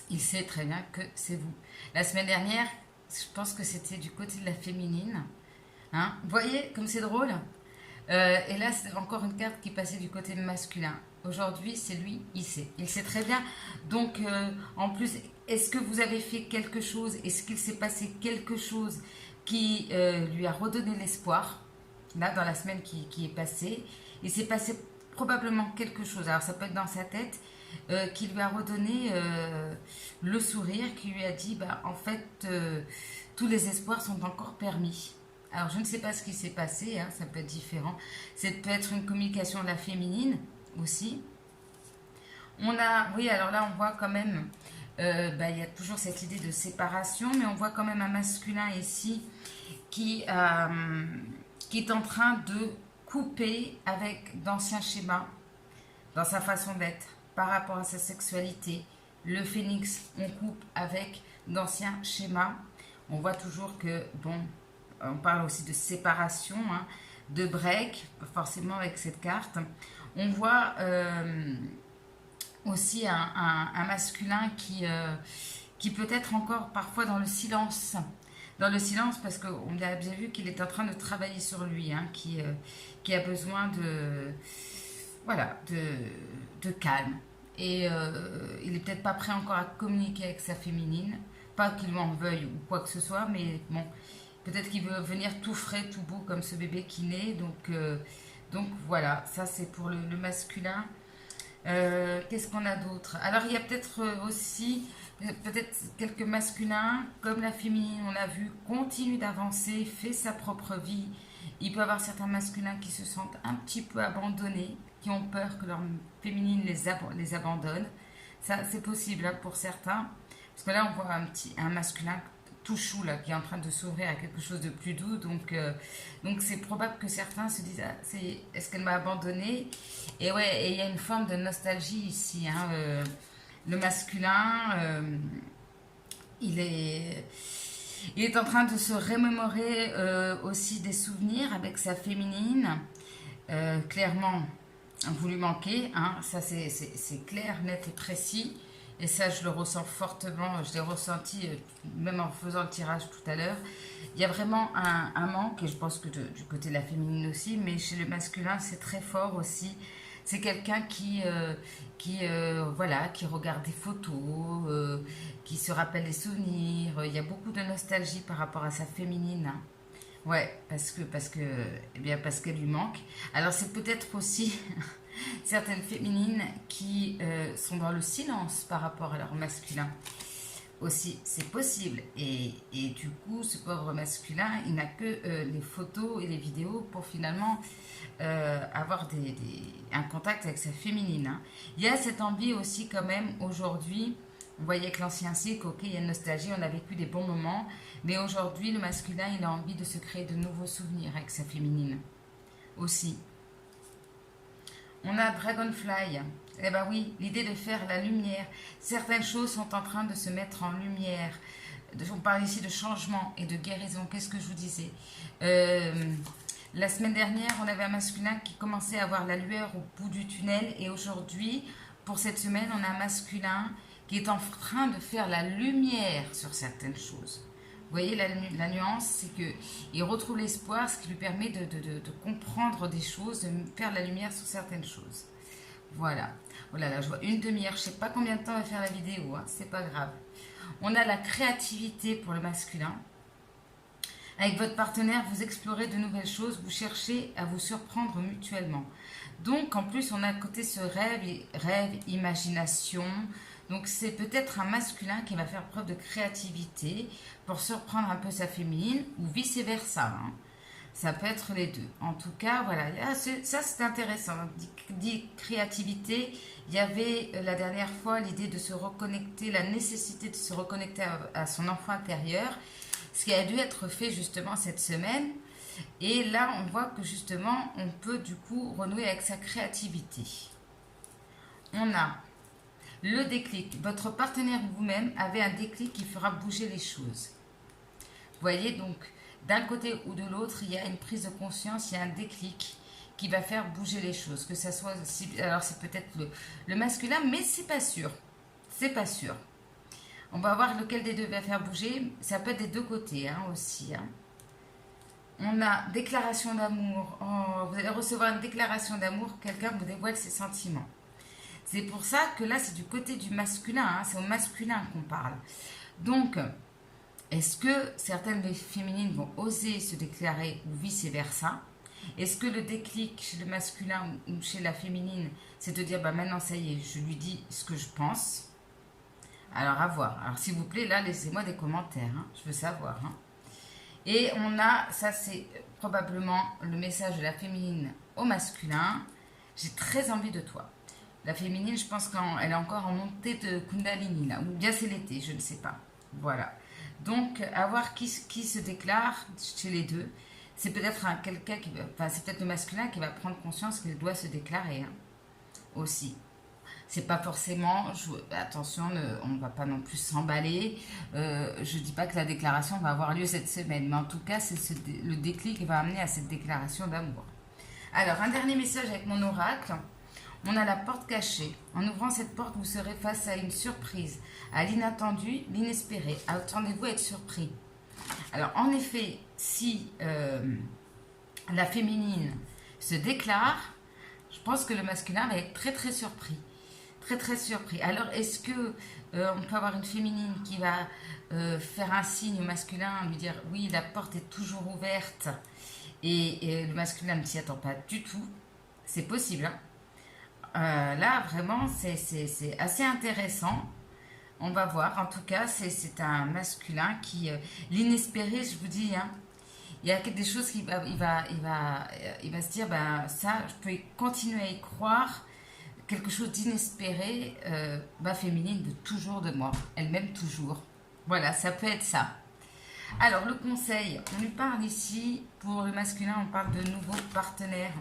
il sait très bien que c'est vous. La semaine dernière, je pense que c'était du côté de la féminine. Hein, vous voyez comme c'est drôle, et là, c'est encore une carte qui passait du côté masculin. Aujourd'hui, c'est lui, il sait très bien. Donc, en plus, est-ce que vous avez fait quelque chose? Est-ce qu'il s'est passé quelque chose qui lui a redonné l'espoir? Là, dans la semaine qui est passée, il s'est passé probablement quelque chose. Alors, ça peut être dans sa tête, qui lui a redonné le sourire, qui lui a dit, bah, en fait, tous les espoirs sont encore permis. Alors, je ne sais pas ce qui s'est passé, hein, ça peut être différent. Ça peut être une communication de la féminine aussi. Oui, alors là, on voit quand même, il y a toujours cette idée de séparation, mais on voit quand même un masculin ici qui est en train de couper avec d'anciens schémas dans sa façon d'être par rapport à sa sexualité. Le phénix, on coupe avec d'anciens schémas. On voit toujours que, bon, on parle aussi de séparation, hein, de break, forcément avec cette carte. On voit aussi un masculin qui peut être encore parfois dans le silence. Dans le silence, parce qu'on a bien vu qu'il est en train de travailler sur lui, hein, qui a besoin voilà, de calme. Et il est peut-être pas prêt encore à communiquer avec sa féminine. Pas qu'il lui en veuille ou quoi que ce soit, mais bon, peut-être qu'il veut venir tout frais, tout beau, comme ce bébé qui naît. Donc voilà, ça c'est pour le masculin. Qu'est-ce qu'on a d'autre? Alors il y a peut-être aussi peut-être quelques masculins, comme la féminine, on l'a vu, continue d'avancer, fait sa propre vie. Il peut y avoir certains masculins qui se sentent un petit peu abandonnés, qui ont peur que leur féminine les abandonne. Ça, c'est possible hein, pour certains. Parce que là, on voit un masculin tout chou là, qui est en train de s'ouvrir à quelque chose de plus doux. Donc c'est probable que certains se disent ah, est-ce qu'elle m'a abandonné? Et ouais, et il y a une forme de nostalgie ici. Hein, le masculin, il est en train de se remémorer aussi des souvenirs avec sa féminine. Clairement, vous lui manquez. Hein, ça, c'est clair, net et précis. Et ça, je le ressens fortement. Je l'ai ressenti même en faisant le tirage tout à l'heure. Il y a vraiment un manque, et je pense que du côté de la féminine aussi, mais chez le masculin, c'est très fort aussi. C'est quelqu'un voilà, qui regarde des photos, qui se rappelle des souvenirs. Il y a beaucoup de nostalgie par rapport à sa féminine. Hein. Ouais, parce qu'elle lui manque. Alors c'est peut-être aussi certaines féminines qui sont dans le silence par rapport à leur masculin. Aussi, c'est possible. Et du coup, ce pauvre masculin, il n'a que les photos et les vidéos pour finalement avoir un contact avec sa féminine. Hein. Il y a cette envie aussi quand même aujourd'hui. Vous voyez que l'ancien cycle, ok, il y a une nostalgie, on a vécu des bons moments. Mais aujourd'hui, le masculin, il a envie de se créer de nouveaux souvenirs avec sa féminine. Aussi. On a Dragonfly. Eh ben oui, l'idée de faire la lumière. Certaines choses sont en train de se mettre en lumière. On parle ici de changement et de guérison. Qu'est-ce que je vous disais la semaine dernière, on avait un masculin qui commençait à voir la lueur au bout du tunnel. Et aujourd'hui, pour cette semaine, on a un masculin qui est en train de faire la lumière sur certaines choses. Vous voyez la nuance, c'est qu'il retrouve l'espoir, ce qui lui permet de comprendre des choses, de faire la lumière sur certaines choses. Voilà. Voilà, là je vois une demi-heure, je ne sais pas combien de temps va faire la vidéo, hein, c'est pas grave. On a la créativité pour le masculin. Avec votre partenaire, vous explorez de nouvelles choses, vous cherchez à vous surprendre mutuellement. Donc en plus, on a à côté ce rêve, imagination. Donc c'est peut-être un masculin qui va faire preuve de créativité pour surprendre un peu sa féminine ou vice-versa. Hein. Ça peut être les deux. En tout cas, voilà, ça c'est intéressant. Dit créativité, il y avait la dernière fois l'idée de se reconnecter, la nécessité de se reconnecter à son enfant intérieur, ce qui a dû être fait justement cette semaine. Et là, on voit que justement, on peut du coup renouer avec sa créativité. On a le déclic. Votre partenaire ou vous-même avez un déclic qui fera bouger les choses. Vous voyez, donc, d'un côté ou de l'autre, il y a une prise de conscience, il y a un déclic qui va faire bouger les choses. Que ça soit, alors c'est peut-être le masculin, mais c'est pas sûr. C'est pas sûr. On va voir lequel des deux va faire bouger. Ça peut être des deux côtés hein, aussi. Hein. On a déclaration d'amour. Oh, vous allez recevoir une déclaration d'amour. Quelqu'un vous dévoile ses sentiments. C'est pour ça que là, c'est du côté du masculin. Hein, c'est au masculin qu'on parle. Donc, est-ce que certaines féminines vont oser se déclarer ou vice-versa? Est-ce que le déclic chez le masculin ou chez la féminine, c'est de dire, bah maintenant, ça y est, je lui dis ce que je pense? Alors, à voir. Alors, s'il vous plaît, là, laissez-moi des commentaires. Hein, je veux savoir. Hein. Et on a, ça c'est probablement le message de la féminine au masculin. J'ai très envie de toi. La féminine, je pense qu'elle est encore en montée de Kundalini, là. Ou bien c'est l'été, je ne sais pas. Voilà. Donc, à voir qui se déclare chez les deux. C'est peut-être quelqu'un qui... Enfin, c'est peut-être le masculin qui va prendre conscience qu'il doit se déclarer. Hein, aussi. C'est pas forcément... attention, on ne va pas non plus s'emballer. Je dis pas que la déclaration va avoir lieu cette semaine. Mais en tout cas, c'est le déclic qui va amener à cette déclaration d'amour. Alors, un dernier message avec mon oracle. On a la porte cachée. En ouvrant cette porte, vous serez face à une surprise, à l'inattendu, l'inespéré. Attendez-vous à être surpris. Alors, en effet, si la féminine se déclare, je pense que le masculin va être très très surpris. Très très surpris. Alors, est-ce que on peut avoir une féminine qui va faire un signe au masculin, lui dire oui, la porte est toujours ouverte, et le masculin ne s'y attend pas du tout? C'est possible, hein. Là, vraiment, c'est assez intéressant. On va voir. En tout cas, c'est un masculin qui... l'inespéré, je vous dis, hein, il y a des choses qu'il il va se dire, ben, ça, je peux continuer à y croire. Quelque chose d'inespéré, ma féminine veut toujours de moi. Elle m'aime toujours. Voilà, ça peut être ça. Alors, le conseil, on lui parle ici, pour le masculin, on parle de nouveaux partenaires.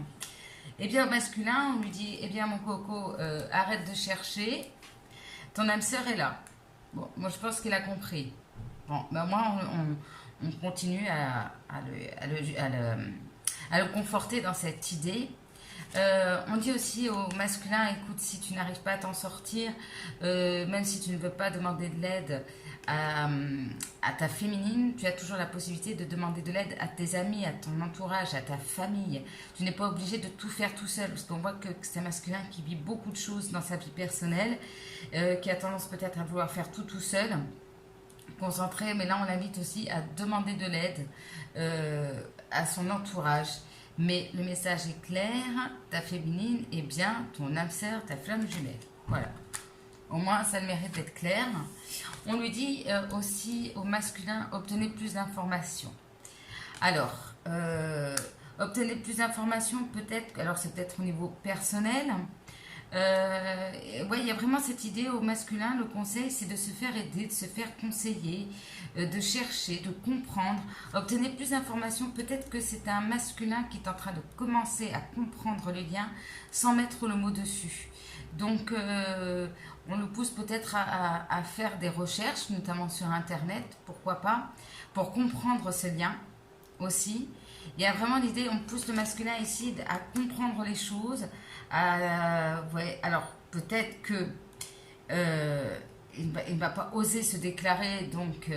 Eh bien, au masculin, on lui dit, eh bien, mon coco, arrête de chercher, ton âme sœur est là. Bon, moi, je pense qu'il a compris. Bon, ben moi, on continue à le conforter dans cette idée. On dit aussi au masculin, écoute, si tu n'arrives pas à t'en sortir, même si tu ne veux pas demander de l'aide à ta féminine, tu as toujours la possibilité de demander de l'aide à tes amis, à ton entourage, à ta famille. Tu n'es pas obligé de tout faire tout seul, parce qu'on voit que c'est un masculin qui vit beaucoup de choses dans sa vie personnelle, qui a tendance peut-être à vouloir faire tout seul, concentré, mais là on l'invite aussi à demander de l'aide à son entourage. Mais le message est clair, ta féminine est bien ton âme sœur, ta flamme jumelle. Voilà. Au moins, ça le mérite d'être clair. On lui dit aussi au masculin, obtenez plus d'informations. Alors, obtenez plus d'informations, peut-être, alors c'est peut-être au niveau personnel. Ouais, il y a vraiment cette idée au masculin, le conseil, c'est de se faire aider, de se faire conseiller, de chercher, de comprendre. Obtenez plus d'informations, peut-être que c'est un masculin qui est en train de commencer à comprendre les liens sans mettre le mot dessus. Donc, on le pousse peut-être à faire des recherches, notamment sur Internet, pourquoi pas, pour comprendre ce lien aussi. Il y a vraiment l'idée, on pousse le masculin ici à comprendre les choses. Ouais, alors, peut-être que il ne va pas oser se déclarer, donc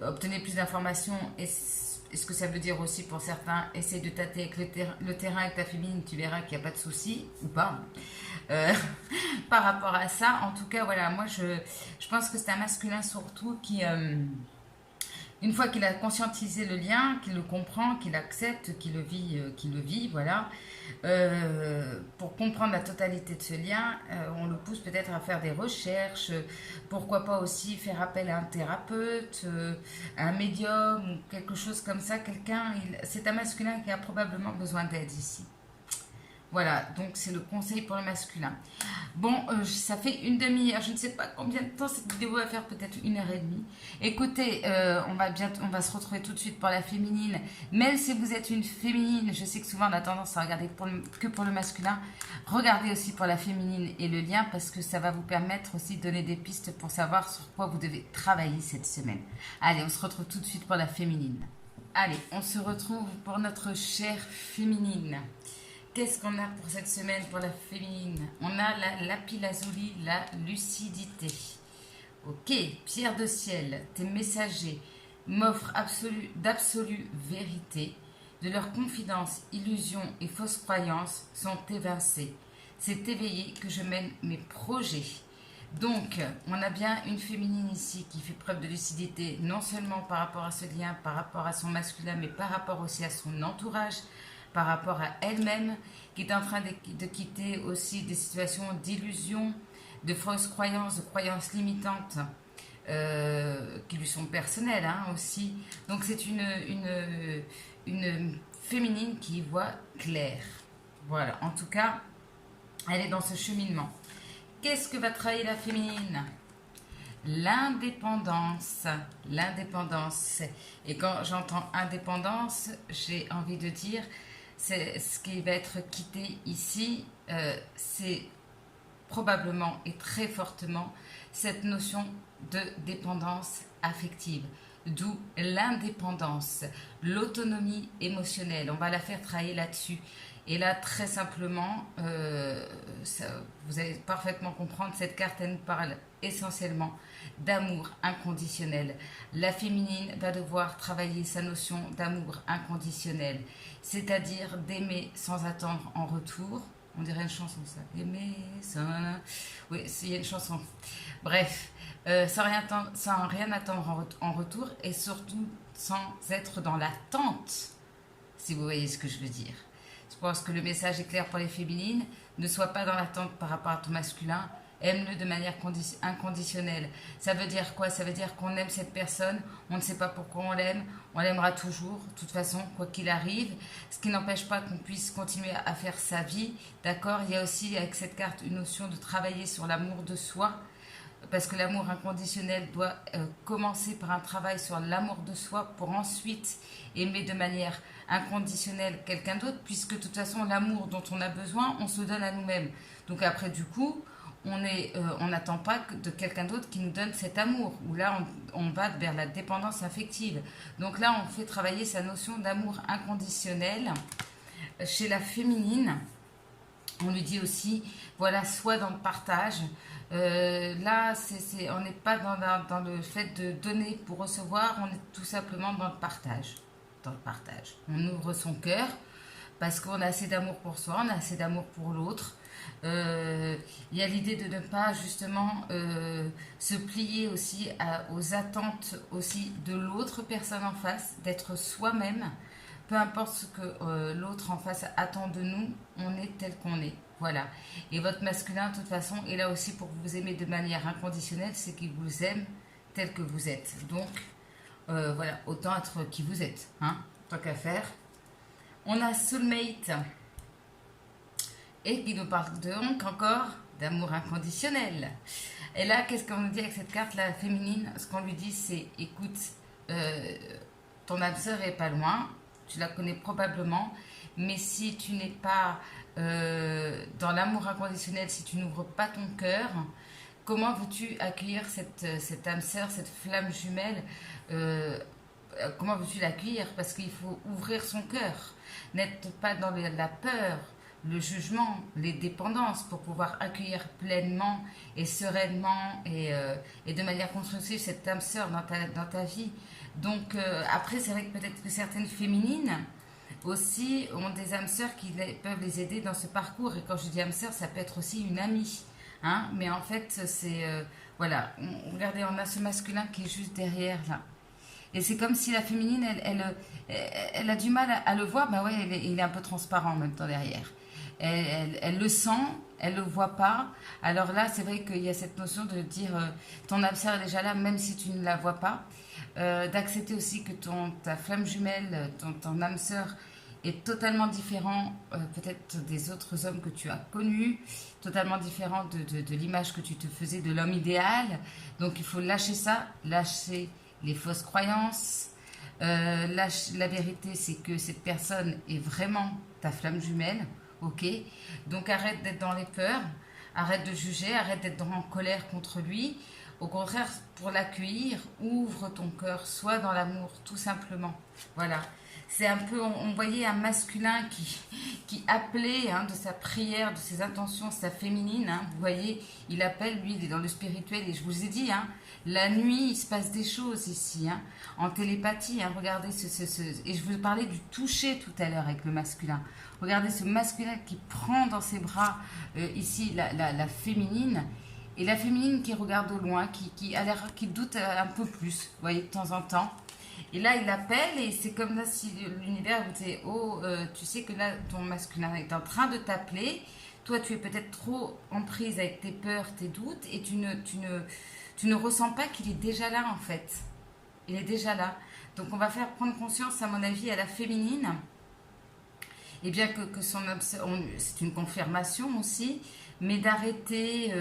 obtenez plus d'informations. Est-ce que ça veut dire aussi pour certains, essaye de tâter avec le terrain avec ta féminine, tu verras qu'il n'y a pas de souci, ou pas. Par rapport à ça, en tout cas, voilà, moi je pense que c'est un masculin surtout qui, une fois qu'il a conscientisé le lien, qu'il le comprend, qu'il accepte, qu'il le vit, voilà, pour comprendre la totalité de ce lien, on le pousse peut-être à faire des recherches, pourquoi pas aussi faire appel à un thérapeute, à un médium, ou quelque chose comme ça, c'est un masculin qui a probablement besoin d'aide ici. Voilà, donc c'est le conseil pour le masculin. Bon, ça fait une demi-heure, je ne sais pas combien de temps cette vidéo va faire, peut-être 1h30. Écoutez, on va se retrouver tout de suite pour la féminine. Même si vous êtes une féminine, je sais que souvent on a tendance à regarder que pour le masculin. Regardez aussi pour la féminine et le lien, parce que ça va vous permettre aussi de donner des pistes pour savoir sur quoi vous devez travailler cette semaine. Allez, on se retrouve tout de suite pour la féminine. Allez, on se retrouve pour notre chère féminine. Qu'est-ce qu'on a pour cette semaine pour la féminine? On a la lapis-lazuli, la lucidité. Ok, pierre de ciel, tes messagers m'offrent d'absolue vérité. De leurs confidences, illusions et fausses croyances sont évincées. C'est éveillé que je mène mes projets. Donc, on a bien une féminine ici qui fait preuve de lucidité, non seulement par rapport à ce lien, par rapport à son masculin, mais par rapport aussi à son entourage, par rapport à elle-même, qui est en train de quitter aussi des situations d'illusion, de fausses croyances, de croyances limitantes qui lui sont personnelles, hein, aussi. Donc c'est une féminine qui voit clair. Voilà, en tout cas, elle est dans ce cheminement. Qu'est-ce que va travailler la féminine? L'indépendance. L'indépendance. Et quand j'entends indépendance, j'ai envie de dire... C'est ce qui va être quitté ici, c'est probablement et très fortement cette notion de dépendance affective, d'où l'indépendance, l'autonomie émotionnelle. On va la faire travailler là-dessus. Et là, très simplement, vous allez parfaitement comprendre, cette carte, elle nous parle essentiellement d'amour inconditionnel. La féminine va devoir travailler sa notion d'amour inconditionnel, c'est-à-dire d'aimer sans attendre en retour. On dirait une chanson, ça. Aimer sans... Oui, il y a une chanson. Bref, sans rien attendre en retour et surtout sans être dans l'attente, si vous voyez ce que je veux dire. Je pense que le message est clair pour les féminines. Ne sois pas dans l'attente par rapport à ton masculin. Aime-le de manière inconditionnelle. Ça veut dire quoi? Ça veut dire qu'on aime cette personne, on ne sait pas pourquoi on l'aimera toujours, de toute façon, quoi qu'il arrive. Ce qui n'empêche pas qu'on puisse continuer à faire sa vie, d'accord? Il y a aussi avec cette carte une notion de travailler sur l'amour de soi, parce que l'amour inconditionnel doit commencer par un travail sur l'amour de soi pour ensuite aimer de manière inconditionnelle quelqu'un d'autre, puisque de toute façon l'amour dont on a besoin, on se donne à nous-mêmes. Donc après du coup, on n'attend pas de quelqu'un d'autre qui nous donne cet amour, où là on va vers la dépendance affective. Donc là on fait travailler sa notion d'amour inconditionnel. Chez la féminine, on lui dit aussi, voilà, sois dans le partage. Là, on n'est pas dans le fait de donner pour recevoir, on est tout simplement dans le partage. Dans le partage. On ouvre son cœur parce qu'on a assez d'amour pour soi, on a assez d'amour pour l'autre. Il y a l'idée de ne pas justement se plier aussi aux attentes aussi de l'autre personne en face, d'être soi-même. Peu importe ce que l'autre en face attend de nous, on est tel qu'on est. Voilà. Et votre masculin, de toute façon, est là aussi pour vous aimer de manière inconditionnelle, c'est qu'il vous aime tel que vous êtes. Donc, voilà, autant être qui vous êtes, hein, tant qu'à faire. On a Soulmate, et qui nous parle donc encore d'amour inconditionnel. Et là, qu'est-ce qu'on nous dit avec cette carte, la féminine? Ce qu'on lui dit, c'est, écoute, ton âme sœur est pas loin, tu la connais probablement, mais si tu n'es pas dans l'amour inconditionnel, si tu n'ouvres pas ton cœur, comment veux-tu accueillir cette âme sœur, cette flamme jumelle? Comment veux-tu l'accueillir? Parce qu'il faut ouvrir son cœur, n'être pas dans la peur, le jugement, les dépendances, pour pouvoir accueillir pleinement et sereinement et de manière constructive cette âme sœur dans ta vie. Donc après, c'est vrai que peut-être que certaines féminines aussi ont des âmes sœurs qui peuvent les aider dans ce parcours. Et quand je dis âme sœur, ça peut être aussi une amie. Hein, mais en fait, c'est... voilà, regardez, on a ce masculin qui est juste derrière, là. Et c'est comme si la féminine, elle a du mal à le voir. Ben ouais, il est un peu transparent en même temps derrière. Elle le sent, elle ne le voit pas. Alors là, c'est vrai qu'il y a cette notion de dire ton âme sœur est déjà là, même si tu ne la vois pas. D'accepter aussi que ta flamme jumelle, ton âme sœur est totalement différent peut-être des autres hommes que tu as connus, totalement différent de l'image que tu te faisais de l'homme idéal. Donc il faut lâcher ça, lâcher les fausses croyances. La vérité, c'est que cette personne est vraiment ta flamme jumelle, ok? Donc arrête d'être dans les peurs, arrête de juger, arrête d'être en colère contre lui. Au contraire, pour l'accueillir, ouvre ton cœur, sois dans l'amour, tout simplement. Voilà. C'est un peu, on voyait un masculin qui appelait de sa prière, de ses intentions, sa féminine. Hein, vous voyez, il appelle, lui, il est dans le spirituel. Et je vous ai dit, la nuit, il se passe des choses ici, en télépathie. Regardez, et je vous parlais du toucher tout à l'heure avec le masculin. Regardez ce masculin qui prend dans ses bras, ici, la féminine. Et la féminine qui regarde au loin, qui doute un peu plus, vous voyez, de temps en temps. Et là, il appelle et c'est comme là si l'univers vous dit, oh, tu sais que là, ton masculin est en train de t'appeler. Toi, tu es peut-être trop en prise avec tes peurs, tes doutes et tu ne ressens pas qu'il est déjà là, en fait. Il est déjà là. Donc, on va faire prendre conscience, à mon avis, à la féminine. Et bien que c'est une confirmation aussi, mais d'arrêter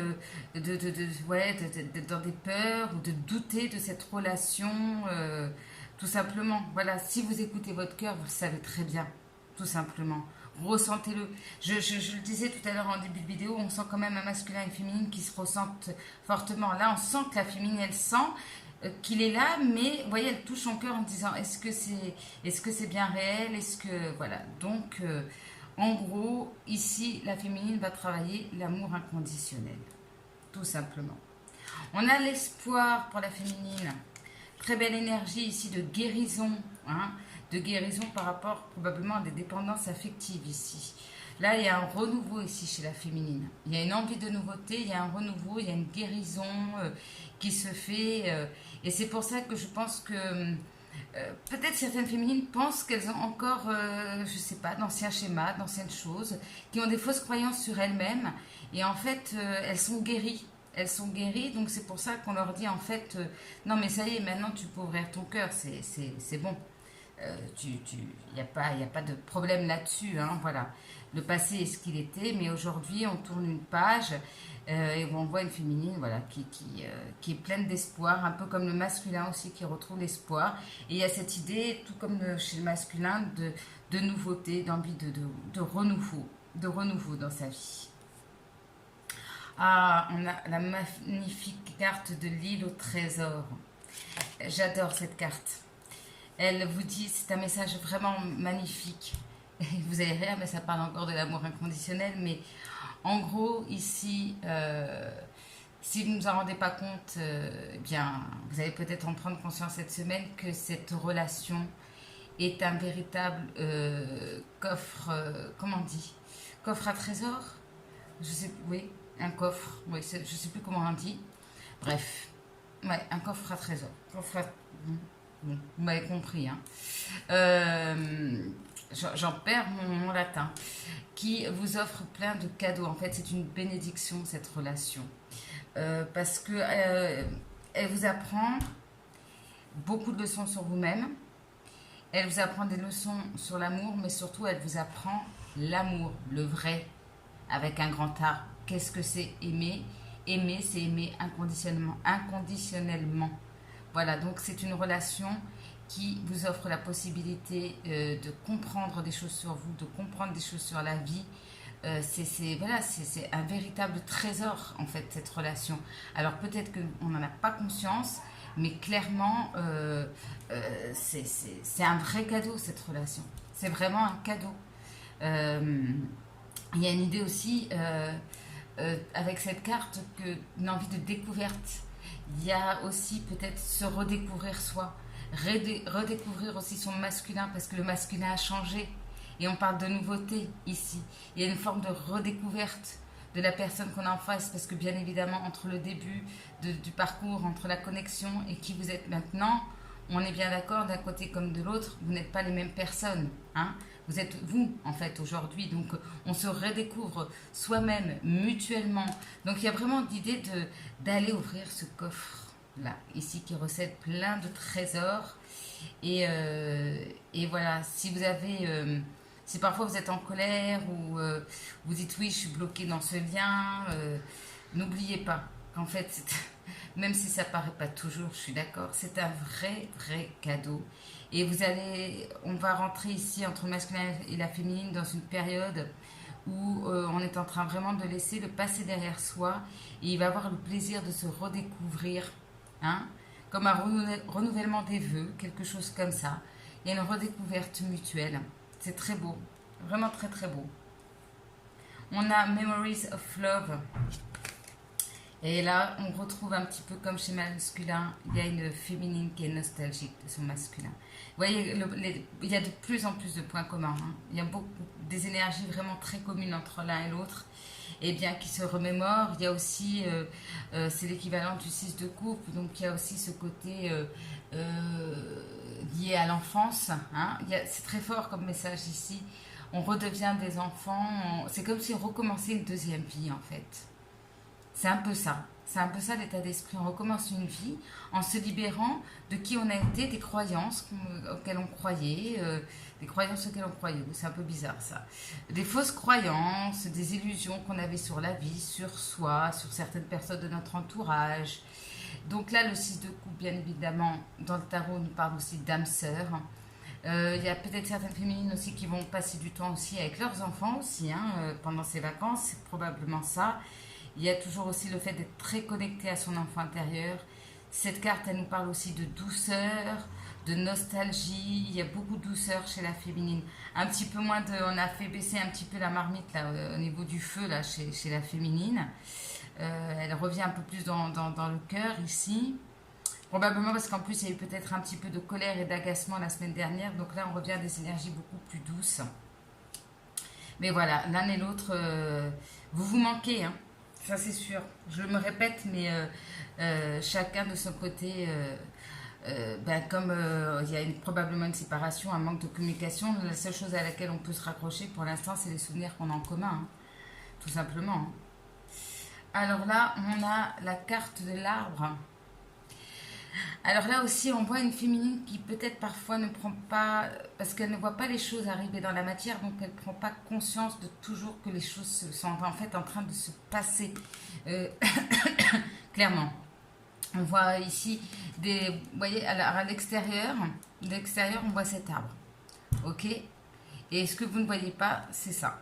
d'être dans des peurs ou de douter de cette relation, tout simplement. Voilà, si vous écoutez votre cœur, vous le savez très bien, tout simplement. Ressentez-le. Je le disais tout à l'heure en début de vidéo, on sent quand même un masculin et une féminine qui se ressentent fortement. Là, on sent que la féminine, elle sent qu'il est là, mais vous voyez, elle touche son cœur en disant est-ce que c'est bien réel, est-ce que voilà. Donc En gros, ici, la féminine va travailler l'amour inconditionnel, tout simplement. On a l'espoir pour la féminine. Très belle énergie ici de guérison, hein, de guérison par rapport probablement à des dépendances affectives ici. Là, il y a un renouveau ici chez la féminine. Il y a une envie de nouveauté, il y a un renouveau, il y a une guérison qui se fait. Et c'est pour ça que je pense que peut-être certaines féminines pensent qu'elles ont encore, je ne sais pas, d'anciens schémas, d'anciennes choses, qui ont des fausses croyances sur elles-mêmes. Et en fait, elles sont guéries. Elles sont guéries, donc c'est pour ça qu'on leur dit en fait, non mais ça y est, maintenant tu peux ouvrir ton cœur, c'est bon. Y a pas de problème là-dessus, hein, voilà. Le passé est ce qu'il était, mais aujourd'hui on tourne une page et on voit une féminine, voilà, qui est pleine d'espoir, un peu comme le masculin aussi qui retrouve l'espoir. Et il y a cette idée, tout comme chez le masculin, de nouveauté, d'envie de renouveau dans sa vie. Ah, on a la magnifique carte de l'île au trésor. J'adore cette carte. Elle vous dit, c'est un message vraiment magnifique. Vous allez rire, mais ça parle encore de l'amour inconditionnel. Mais en gros, ici, si vous ne vous en rendez pas compte, eh bien, vous allez peut-être en prendre conscience cette semaine que cette relation est un véritable coffre, comment on dit, coffre à trésor. Je sais, oui, un coffre. Oui, je ne sais plus comment on dit. Bref, ouais, un coffre à trésor. Bon, vous m'avez compris, hein. J'en perds mon latin, qui vous offre plein de cadeaux. En fait, c'est une bénédiction, cette relation. Parce que elle vous apprend beaucoup de leçons sur vous-même. Elle vous apprend des leçons sur l'amour, mais surtout, elle vous apprend l'amour, le vrai, avec un grand A. Qu'est-ce que c'est aimer? Aimer, c'est aimer inconditionnellement. Voilà, donc c'est une relation qui vous offre la possibilité de comprendre des choses sur vous, de comprendre des choses sur la vie. Voilà, c'est un véritable trésor, en fait, cette relation. Alors peut-être qu'on n'en a pas conscience, mais clairement, c'est un vrai cadeau, cette relation. C'est vraiment un cadeau. Il y a une idée aussi, avec cette carte, une envie de découverte. Il y a aussi peut-être se redécouvrir soi, redécouvrir aussi son masculin, parce que le masculin a changé. Et on parle de nouveauté ici. Il y a une forme de redécouverte de la personne qu'on a en face, parce que bien évidemment, entre le début du parcours, entre la connexion et qui vous êtes maintenant, on est bien d'accord, d'un côté comme de l'autre, vous n'êtes pas les mêmes personnes. Hein. Vous êtes vous, en fait, aujourd'hui. Donc, on se redécouvre soi-même, mutuellement. Donc, il y a vraiment l'idée d'aller ouvrir ce coffre-là, ici, qui recèle plein de trésors. Et voilà, si vous avez... si parfois vous êtes en colère ou vous dites oui, je suis bloquée dans ce lien, n'oubliez pas qu'en fait, même si ça paraît pas toujours, je suis d'accord, c'est un vrai cadeau. Et on va rentrer ici entre le masculin et la féminine dans une période où on est en train vraiment de laisser le passé derrière soi et il va avoir le plaisir de se redécouvrir, hein, comme un renouvellement des vœux, quelque chose comme ça. Il y a une redécouverte mutuelle. C'est très beau, vraiment très beau. On a Memories of Love. Et là, on retrouve un petit peu comme chez masculin, il y a une féminine qui est nostalgique de son masculin. Vous voyez, il y a de plus en plus de points communs. Hein. Il y a des énergies vraiment très communes entre l'un et l'autre. Et bien qui se remémorent. Il y a aussi, c'est l'équivalent du 6 de coupe, donc il y a aussi ce côté lié à l'enfance. Hein. C'est très fort comme message ici. On redevient des enfants. C'est comme si on recommençait une deuxième vie en fait. C'est un peu ça. C'est un peu ça l'état d'esprit. On recommence une vie en se libérant de qui on a été, des croyances auxquelles on croyait, des croyances auxquelles on croyait. C'est un peu bizarre ça. Des fausses croyances, des illusions qu'on avait sur la vie, sur soi, sur certaines personnes de notre entourage. Donc là, le 6 de coupe, bien évidemment, dans le tarot, nous parle aussi d'âme sœur. Il y a peut-être certaines féminines aussi qui vont passer du temps aussi avec leurs enfants aussi, hein, pendant ces vacances. C'est probablement ça. Il y a toujours aussi le fait d'être très connecté à son enfant intérieur. Cette carte, elle nous parle aussi de douceur, de nostalgie. Il y a beaucoup de douceur chez la féminine. Un petit peu moins de... On a fait baisser un petit peu la marmite là, au niveau du feu là, chez la féminine. Elle revient un peu plus dans le cœur ici. Probablement parce qu'en plus il y a eu peut-être un petit peu de colère et d'agacement la semaine dernière. Donc là on revient à des énergies beaucoup plus douces. Mais voilà, l'un et l'autre, vous vous manquez, hein. Ça c'est sûr. Je me répète, mais chacun de son côté, comme il y a probablement une séparation, un manque de communication, la seule chose à laquelle on peut se raccrocher pour l'instant, c'est les souvenirs qu'on a en commun, hein, tout simplement. Hein. Alors là, on a la carte de l'arbre. Alors là aussi, on voit une féminine qui peut-être parfois ne prend pas, parce qu'elle ne voit pas les choses arriver dans la matière, donc elle ne prend pas conscience de toujours que les choses sont en fait en train de se passer. Clairement. On voit ici vous voyez, à l'extérieur, on voit cet arbre. Ok? Et ce que vous ne voyez pas, c'est ça.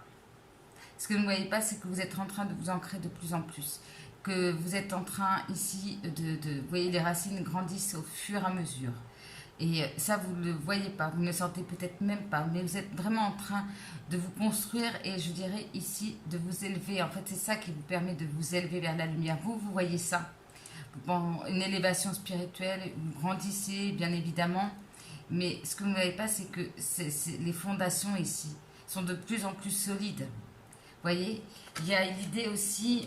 Ce que vous ne voyez pas, c'est que vous êtes en train de vous ancrer de plus en plus. Que vous êtes en train ici vous voyez, les racines grandissent au fur et à mesure. Et ça, vous ne le voyez pas, vous ne le sentez peut-être même pas, mais vous êtes vraiment en train de vous construire et je dirais ici de vous élever. En fait, c'est ça qui vous permet de vous élever vers la lumière. Vous voyez ça. Bon, une élévation spirituelle, vous grandissez bien évidemment, mais ce que vous ne voyez pas, c'est que les fondations ici sont de plus en plus solides. Vous voyez, il y a l'idée aussi...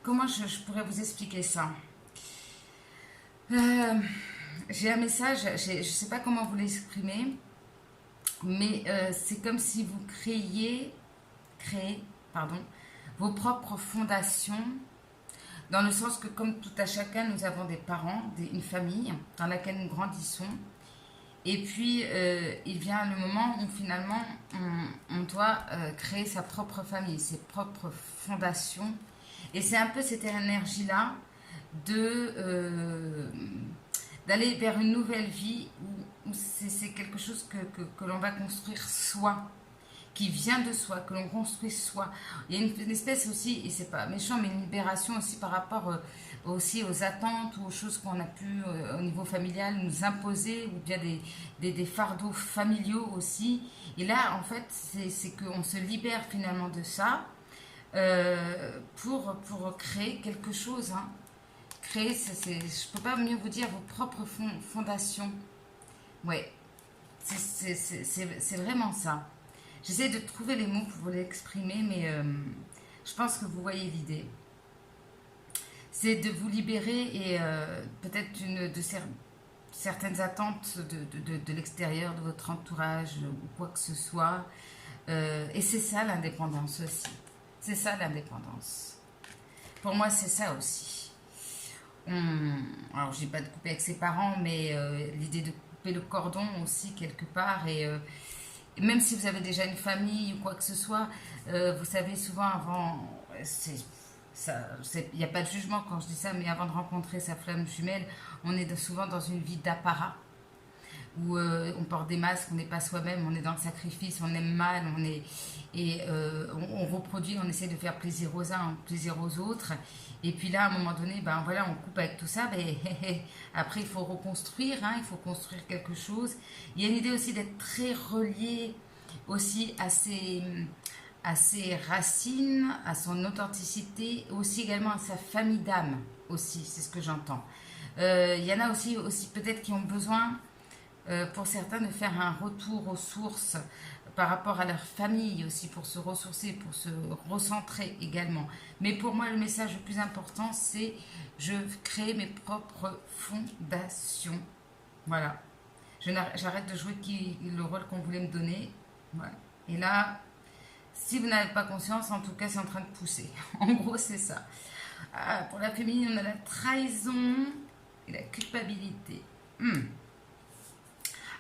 comment je pourrais vous expliquer ça? J'ai un message, je ne sais pas comment vous l'exprimer, mais c'est comme si vous créez vos propres fondations, dans le sens que comme tout à chacun, nous avons des parents, une famille dans laquelle nous grandissons, et puis il vient le moment où finalement on doit créer sa propre famille, ses propres fondations. Et c'est un peu cette énergie-là d'aller vers une nouvelle vie où c'est quelque chose que l'on va construire soi, qui vient de soi, que l'on construit soi. Il y a une espèce aussi, et c'est pas méchant, mais une libération aussi par rapport aussi aux attentes ou aux choses qu'on a pu au niveau familial nous imposer, ou bien des fardeaux familiaux aussi. Et là, en fait, c'est qu'on se libère finalement de ça. Pour créer quelque chose. Hein. Créer, je ne peux pas mieux vous dire, vos propres fondations. Ouais, c'est vraiment ça. J'essaie de trouver les mots pour vous l'exprimer, mais je pense que vous voyez l'idée. C'est de vous libérer et peut-être certaines attentes de l'extérieur, de votre entourage ou quoi que ce soit. Et c'est ça l'indépendance aussi. C'est ça l'indépendance. Pour moi, c'est ça aussi. Alors, je dis pas de couper avec ses parents, mais l'idée de couper le cordon aussi quelque part. Et même si vous avez déjà une famille ou quoi que ce soit, vous savez, souvent avant, il n'y a pas de jugement quand je dis ça, mais avant de rencontrer sa flamme jumelle, on est souvent dans une vie d'apparat. Où on porte des masques, on n'est pas soi-même, on est dans le sacrifice, on aime mal, on reproduit, on essaie de faire plaisir aux uns, plaisir aux autres. Et puis là, à un moment donné, ben voilà, on coupe avec tout ça. Mais après, il faut reconstruire, hein, il faut construire quelque chose. Il y a une idée aussi d'être très relié aussi à ses racines, à son authenticité, aussi également à sa famille d'âme aussi, c'est ce que j'entends. Il y en a aussi peut-être qui ont besoin... pour certains, de faire un retour aux sources par rapport à leur famille aussi, pour se ressourcer, pour se recentrer également. Mais pour moi, le message le plus important, c'est je crée mes propres fondations. Voilà. J'arrête de jouer le rôle qu'on voulait me donner. Voilà. Et là, si vous n'avez pas conscience, en tout cas, c'est en train de pousser. En gros, c'est ça. Pour la féminine, on a la trahison et la culpabilité.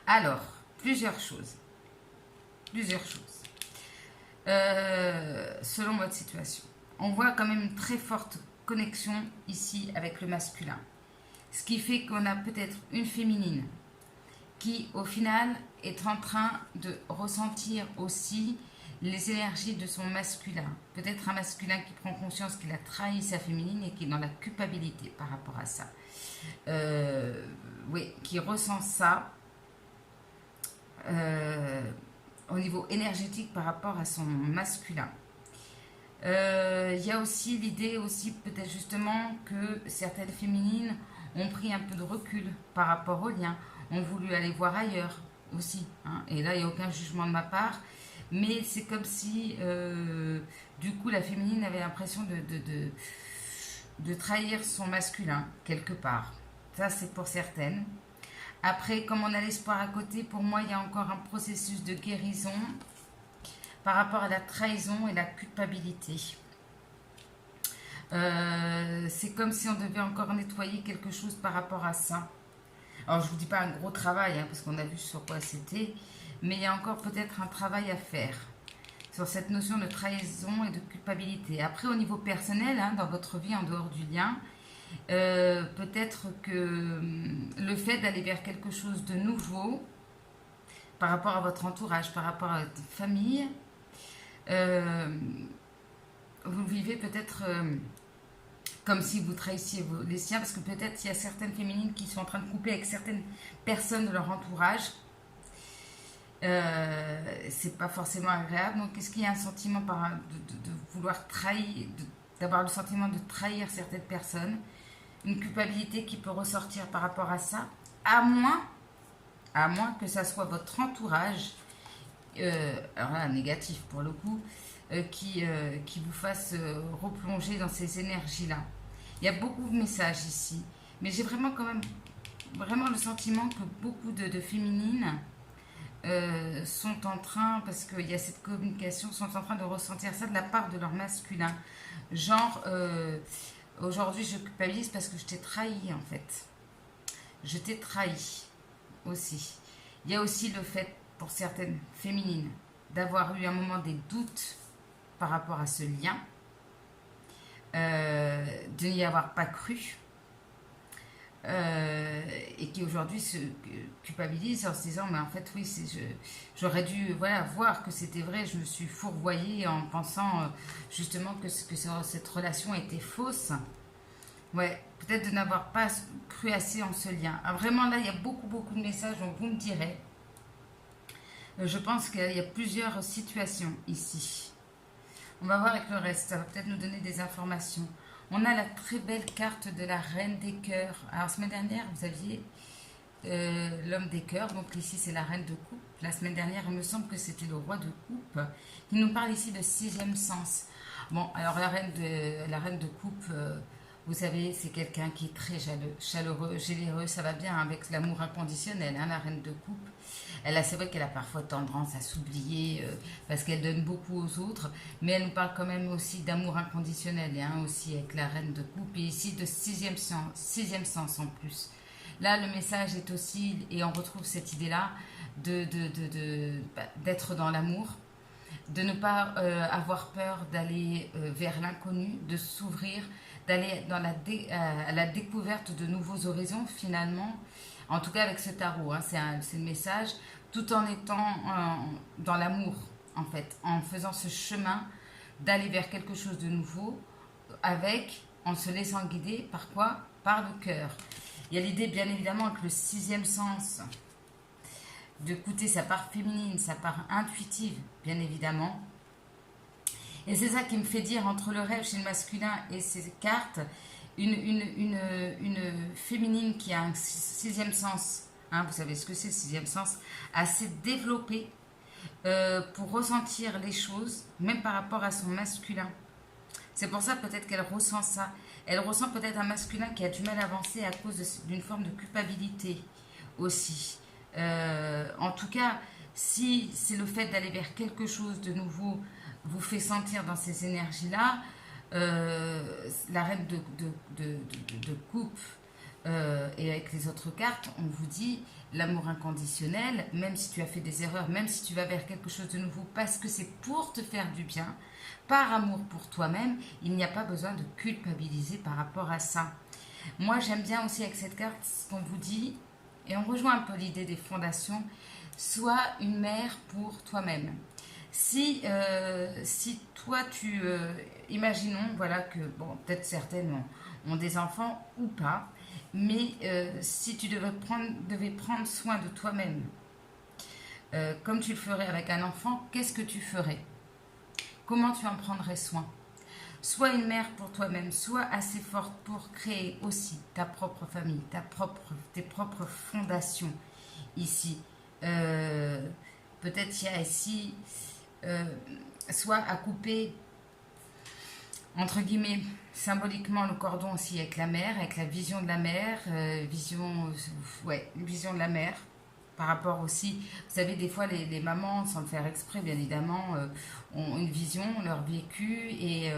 Alors, plusieurs choses. Selon votre situation. On voit quand même une très forte connexion ici avec le masculin. Ce qui fait qu'on a peut-être une féminine qui, au final, est en train de ressentir aussi les énergies de son masculin. Peut-être un masculin qui prend conscience qu'il a trahi sa féminine et qui est dans la culpabilité par rapport à ça. Oui, qui ressent ça au niveau énergétique par rapport à son masculin. Il y a aussi l'idée aussi peut-être justement que certaines féminines ont pris un peu de recul par rapport au lien, ont voulu aller voir ailleurs aussi, hein. Et là il n'y a aucun jugement de ma part, mais c'est comme si du coup la féminine avait l'impression de trahir son masculin quelque part. Ça c'est pour certaines. Après, comme on a l'espoir à côté, pour moi il y a encore un processus de guérison par rapport à la trahison et la culpabilité. C'est comme si on devait encore nettoyer quelque chose par rapport à ça. Alors je ne vous dis pas un gros travail, hein, parce qu'on a vu sur quoi c'était, mais il y a encore peut-être un travail à faire sur cette notion de trahison et de culpabilité. Après, au niveau personnel, hein, dans votre vie en dehors du lien, peut-être que le fait d'aller vers quelque chose de nouveau par rapport à votre entourage, par rapport à votre famille, vous vivez peut-être comme si vous trahissiez les siens, parce que peut-être il y a certaines féminines qui sont en train de couper avec certaines personnes de leur entourage. C'est pas forcément agréable. Donc, est-ce qu'il y a un sentiment de vouloir trahir, d'avoir le sentiment de trahir certaines personnes, une culpabilité qui peut ressortir par rapport à ça, à moins que ça soit votre entourage, alors là, négatif pour le coup, qui vous fasse replonger dans ces énergies-là. Il y a beaucoup de messages ici, mais j'ai vraiment quand même vraiment le sentiment que beaucoup de féminines sont en train, parce qu'il y a cette communication, sont en train de ressentir ça de la part de leur masculin. Genre, aujourd'hui je culpabilise parce que je t'ai trahi en fait. Je t'ai trahi aussi. Il y a aussi le fait, pour certaines féminines, d'avoir eu un moment des doutes par rapport à ce lien, de n'y avoir pas cru, et qui aujourd'hui se culpabilise en se disant mais en fait oui, j'aurais dû voir que c'était vrai, je me suis fourvoyée en pensant justement que cette relation était fausse. Ouais, peut-être de n'avoir pas cru assez en ce lien. Alors vraiment là il y a beaucoup de messages, donc vous me direz. Je pense qu'il y a plusieurs situations ici. On va voir avec le reste, ça va peut-être nous donner des informations. On a la très belle carte de la Reine des Cœurs. Alors, semaine dernière, vous aviez l'homme des cœurs. Donc, ici, c'est la Reine de Coupe. La semaine dernière, il me semble que c'était le Roi de Coupe. Il nous parle ici de 6e sens. Bon, alors, la Reine de Coupe, vous savez, c'est quelqu'un qui est très chaleureux, généreux. Ça va bien avec l'amour inconditionnel, hein, la Reine de Coupe. C'est vrai qu'elle a parfois tendance à s'oublier parce qu'elle donne beaucoup aux autres, mais elle nous parle quand même aussi d'amour inconditionnel, hein, aussi avec la Reine de Coupe, et ici de 6e sens en plus. Là, le message est aussi, et on retrouve cette idée-là, d'être dans l'amour, de ne pas avoir peur d'aller vers l'inconnu, de s'ouvrir, d'aller à la découverte de nouveaux horizons finalement. En tout cas avec ce tarot, hein, c'est le message, tout en étant dans l'amour, en fait, en faisant ce chemin d'aller vers quelque chose de nouveau, en se laissant guider par quoi? Par le cœur. Il y a l'idée, bien évidemment, avec le 6e sens, d'écouter sa part féminine, sa part intuitive, bien évidemment. Et c'est ça qui me fait dire, entre le rêve chez le masculin et ces cartes, une féminine qui a un 6e sens, hein, vous savez ce que c'est, 6e sens, assez développé pour ressentir les choses, même par rapport à son masculin. C'est pour ça peut-être qu'elle ressent ça. Elle ressent peut-être un masculin qui a du mal à avancer à cause d'une forme de culpabilité aussi. En tout cas, si c'est le fait d'aller vers quelque chose de nouveau vous fait sentir dans ces énergies-là, la Reine de Coupe et avec les autres cartes, on vous dit l'amour inconditionnel, même si tu as fait des erreurs, même si tu vas vers quelque chose de nouveau, parce que c'est pour te faire du bien, par amour pour toi-même, il n'y a pas besoin de culpabiliser par rapport à ça. Moi, j'aime bien aussi avec cette carte ce qu'on vous dit, et on rejoint un peu l'idée des fondations, sois une mère pour toi-même. Si toi, imaginons, voilà, que, bon, peut-être certaines ont des enfants ou pas, mais si tu devais prendre soin de toi-même, comme tu le ferais avec un enfant, qu'est-ce que tu ferais? Comment tu en prendrais soin? Sois une mère pour toi-même, sois assez forte pour créer aussi ta propre famille, tes propres fondations ici. Euh, Peut-être il y a ici, euh, soit à couper, entre guillemets, symboliquement le cordon aussi avec la mère, avec la vision de la mère, ouais, vision de la mère. Par rapport aussi, vous savez, des fois les mamans, sans le faire exprès, bien évidemment, ont une vision, leur vécu et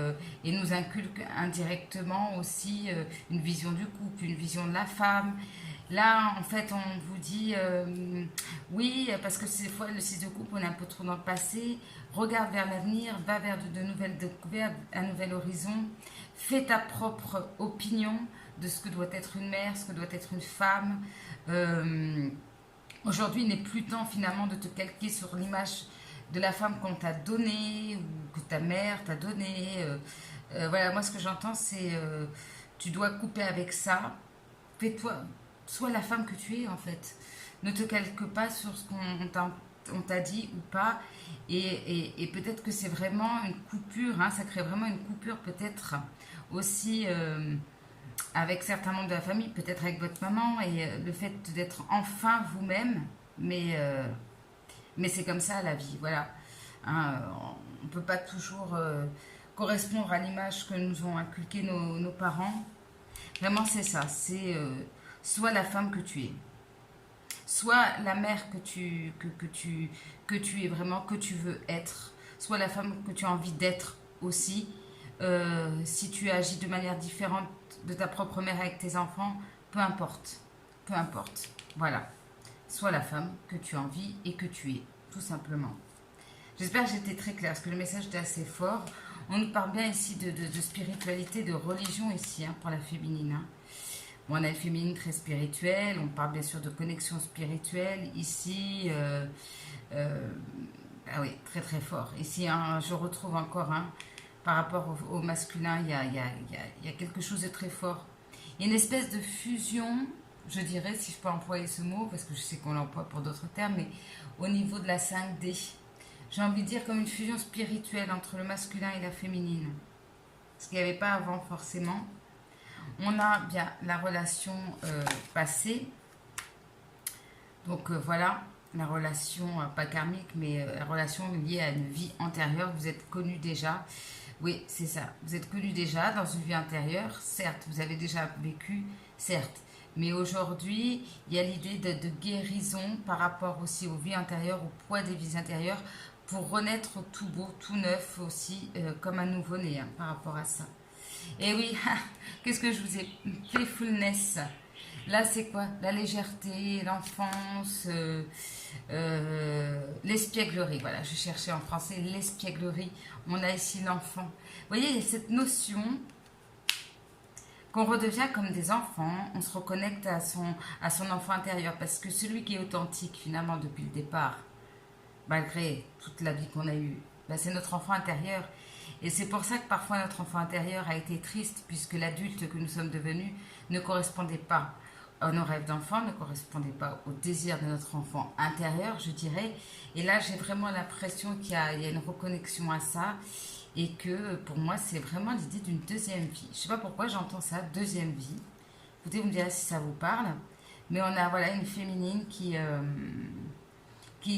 nous inculquent indirectement aussi une vision du couple, une vision de la femme. Là, en fait, on vous dit oui, parce que des fois, le 6 de coupe, on est un peu trop dans le passé. Regarde vers l'avenir, va vers de nouvelles découvertes, un nouvel horizon. Fais ta propre opinion de ce que doit être une mère, ce que doit être une femme. Euh, Aujourd'hui, il n'est plus temps finalement de te calquer sur l'image de la femme qu'on t'a donnée ou que ta mère t'a donnée. Voilà, moi, ce que j'entends, c'est tu dois couper avec ça. Fais-toi, sois la femme que tu es en fait. Ne te calque pas sur ce on t'a dit ou pas. Et peut-être que c'est vraiment une coupure, hein, ça crée vraiment une coupure peut-être aussi avec certains membres de la famille, peut-être avec votre maman, et le fait d'être enfin vous-même, mais c'est comme ça la vie, voilà. Hein, on ne peut pas toujours correspondre à l'image que nous ont inculqué nos parents. Vraiment, c'est ça, c'est soit la femme que tu es, soit la mère que tu es vraiment, que tu veux être, soit la femme que tu as envie d'être aussi. Si tu agis de manière différente de ta propre mère avec tes enfants, peu importe, peu importe. Voilà, sois la femme que tu as envie et que tu es, tout simplement. J'espère que j'étais très claire, parce que le message était assez fort. On nous parle bien ici de spiritualité, de religion ici, hein, pour la féminine. Hein. Bon, on a une féminine très spirituelle, on parle bien sûr de connexion spirituelle. Ici, ah oui, très très fort. Ici, hein, je retrouve encore, hein, par rapport au masculin, il y a quelque chose de très fort. Il y a une espèce de fusion, je dirais, si je peux employer ce mot, parce que je sais qu'on l'emploie pour d'autres termes, mais au niveau de la 5D. J'ai envie de dire comme une fusion spirituelle entre le masculin et la féminine. Ce qu'il n'y avait pas avant forcément. On a bien la relation passée. Donc voilà, la relation, pas karmique, mais la relation liée à une vie antérieure. Vous êtes connus déjà. Oui, c'est ça. Vous êtes connus déjà dans une vie antérieure. Certes, vous avez déjà vécu, certes. Mais aujourd'hui, il y a l'idée de guérison par rapport aussi aux vies antérieures, au poids des vies antérieures, pour renaître tout beau, tout neuf aussi, comme un nouveau-né, hein, par rapport à ça. Et oui, qu'est-ce que je vous ai... Playfulness. Là, c'est quoi? La légèreté, l'enfance, l'espièglerie. Voilà, je cherchais en français l'espièglerie. On a ici l'enfant. Vous voyez, il y a cette notion qu'on redevient comme des enfants. On se reconnecte à son enfant intérieur. Parce que celui qui est authentique, finalement, depuis le départ, malgré toute la vie qu'on a eue, ben, c'est notre enfant intérieur. Et c'est pour ça que parfois notre enfant intérieur a été triste, puisque l'adulte que nous sommes devenus ne correspondait pas à nos rêves d'enfant, ne correspondait pas au désir de notre enfant intérieur, je dirais. Et là, j'ai vraiment l'impression qu'il y a une reconnexion à ça, et que pour moi, c'est vraiment l'idée d'une deuxième vie. Je ne sais pas pourquoi j'entends ça, deuxième vie. Écoutez, vous me direz si ça vous parle. Mais on a voilà, une féminine qui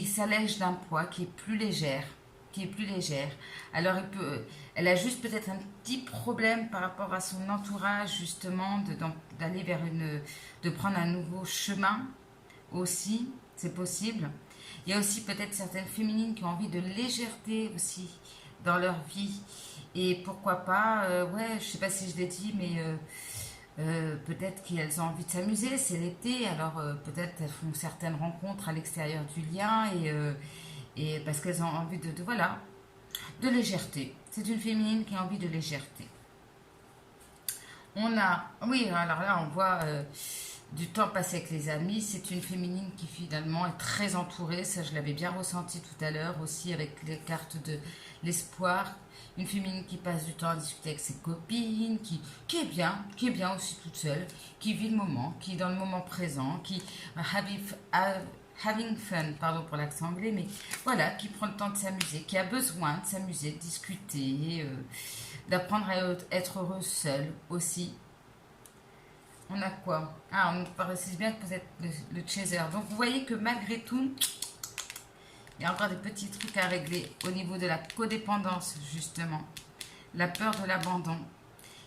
s'allège d'un poids, qui est plus légère, Alors, elle a juste peut-être un petit problème par rapport à son entourage, justement, d'aller de prendre un nouveau chemin aussi, c'est possible. Il y a aussi peut-être certaines féminines qui ont envie de légèreté aussi dans leur vie. Et pourquoi pas, ouais, je sais pas si je l'ai dit, mais peut-être qu'elles ont envie de s'amuser, c'est l'été, alors peut-être elles font certaines rencontres à l'extérieur du lien et parce qu'elles ont envie voilà, de légèreté. C'est une féminine qui a envie de légèreté. On a, oui, alors là on voit du temps passé avec les amis. C'est une féminine qui finalement est très entourée. Ça, je l'avais bien ressenti tout à l'heure aussi avec les cartes de l'espoir. Une féminine qui passe du temps à discuter avec ses copines, qui est bien aussi toute seule, qui vit le moment, qui est dans le moment présent, qui having fun, pardon pour l'accent anglais, mais voilà, qui prend le temps de s'amuser, qui a besoin de s'amuser, de discuter, d'apprendre à être heureux seule aussi. On a quoi? Ah, on précise bien que vous êtes le chaser. Donc vous voyez que malgré tout, il y a encore des petits trucs à régler au niveau de la codépendance, justement. La peur de l'abandon.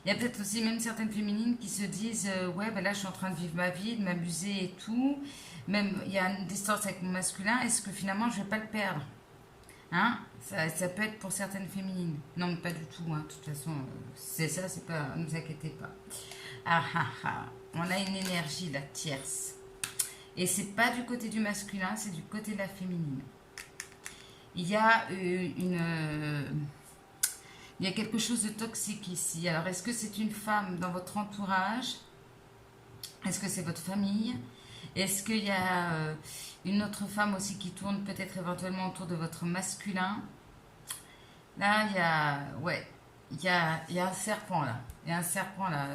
Il y a peut-être aussi même certaines féminines qui se disent ouais, ben là, je suis en train de vivre ma vie, de m'amuser et tout. Même, il y a une distance avec mon masculin. Est-ce que finalement, je ne vais pas le perdre? Hein, ça peut être pour certaines féminines. Non, mais pas du tout. Hein. De toute façon, c'est ça, c'est pas... Ne vous inquiétez pas. Ah ah ah. On a une énergie, la tierce. Et c'est pas du côté du masculin, c'est du côté de la féminine. Il y a il y a quelque chose de toxique ici. Alors, est-ce que c'est une femme dans votre entourage? Est-ce que c'est votre famille? Est-ce qu'il y a une autre femme aussi qui tourne peut-être éventuellement autour de votre masculin? Là, il y a... Ouais, il y a un serpent là. Il y a un serpent là.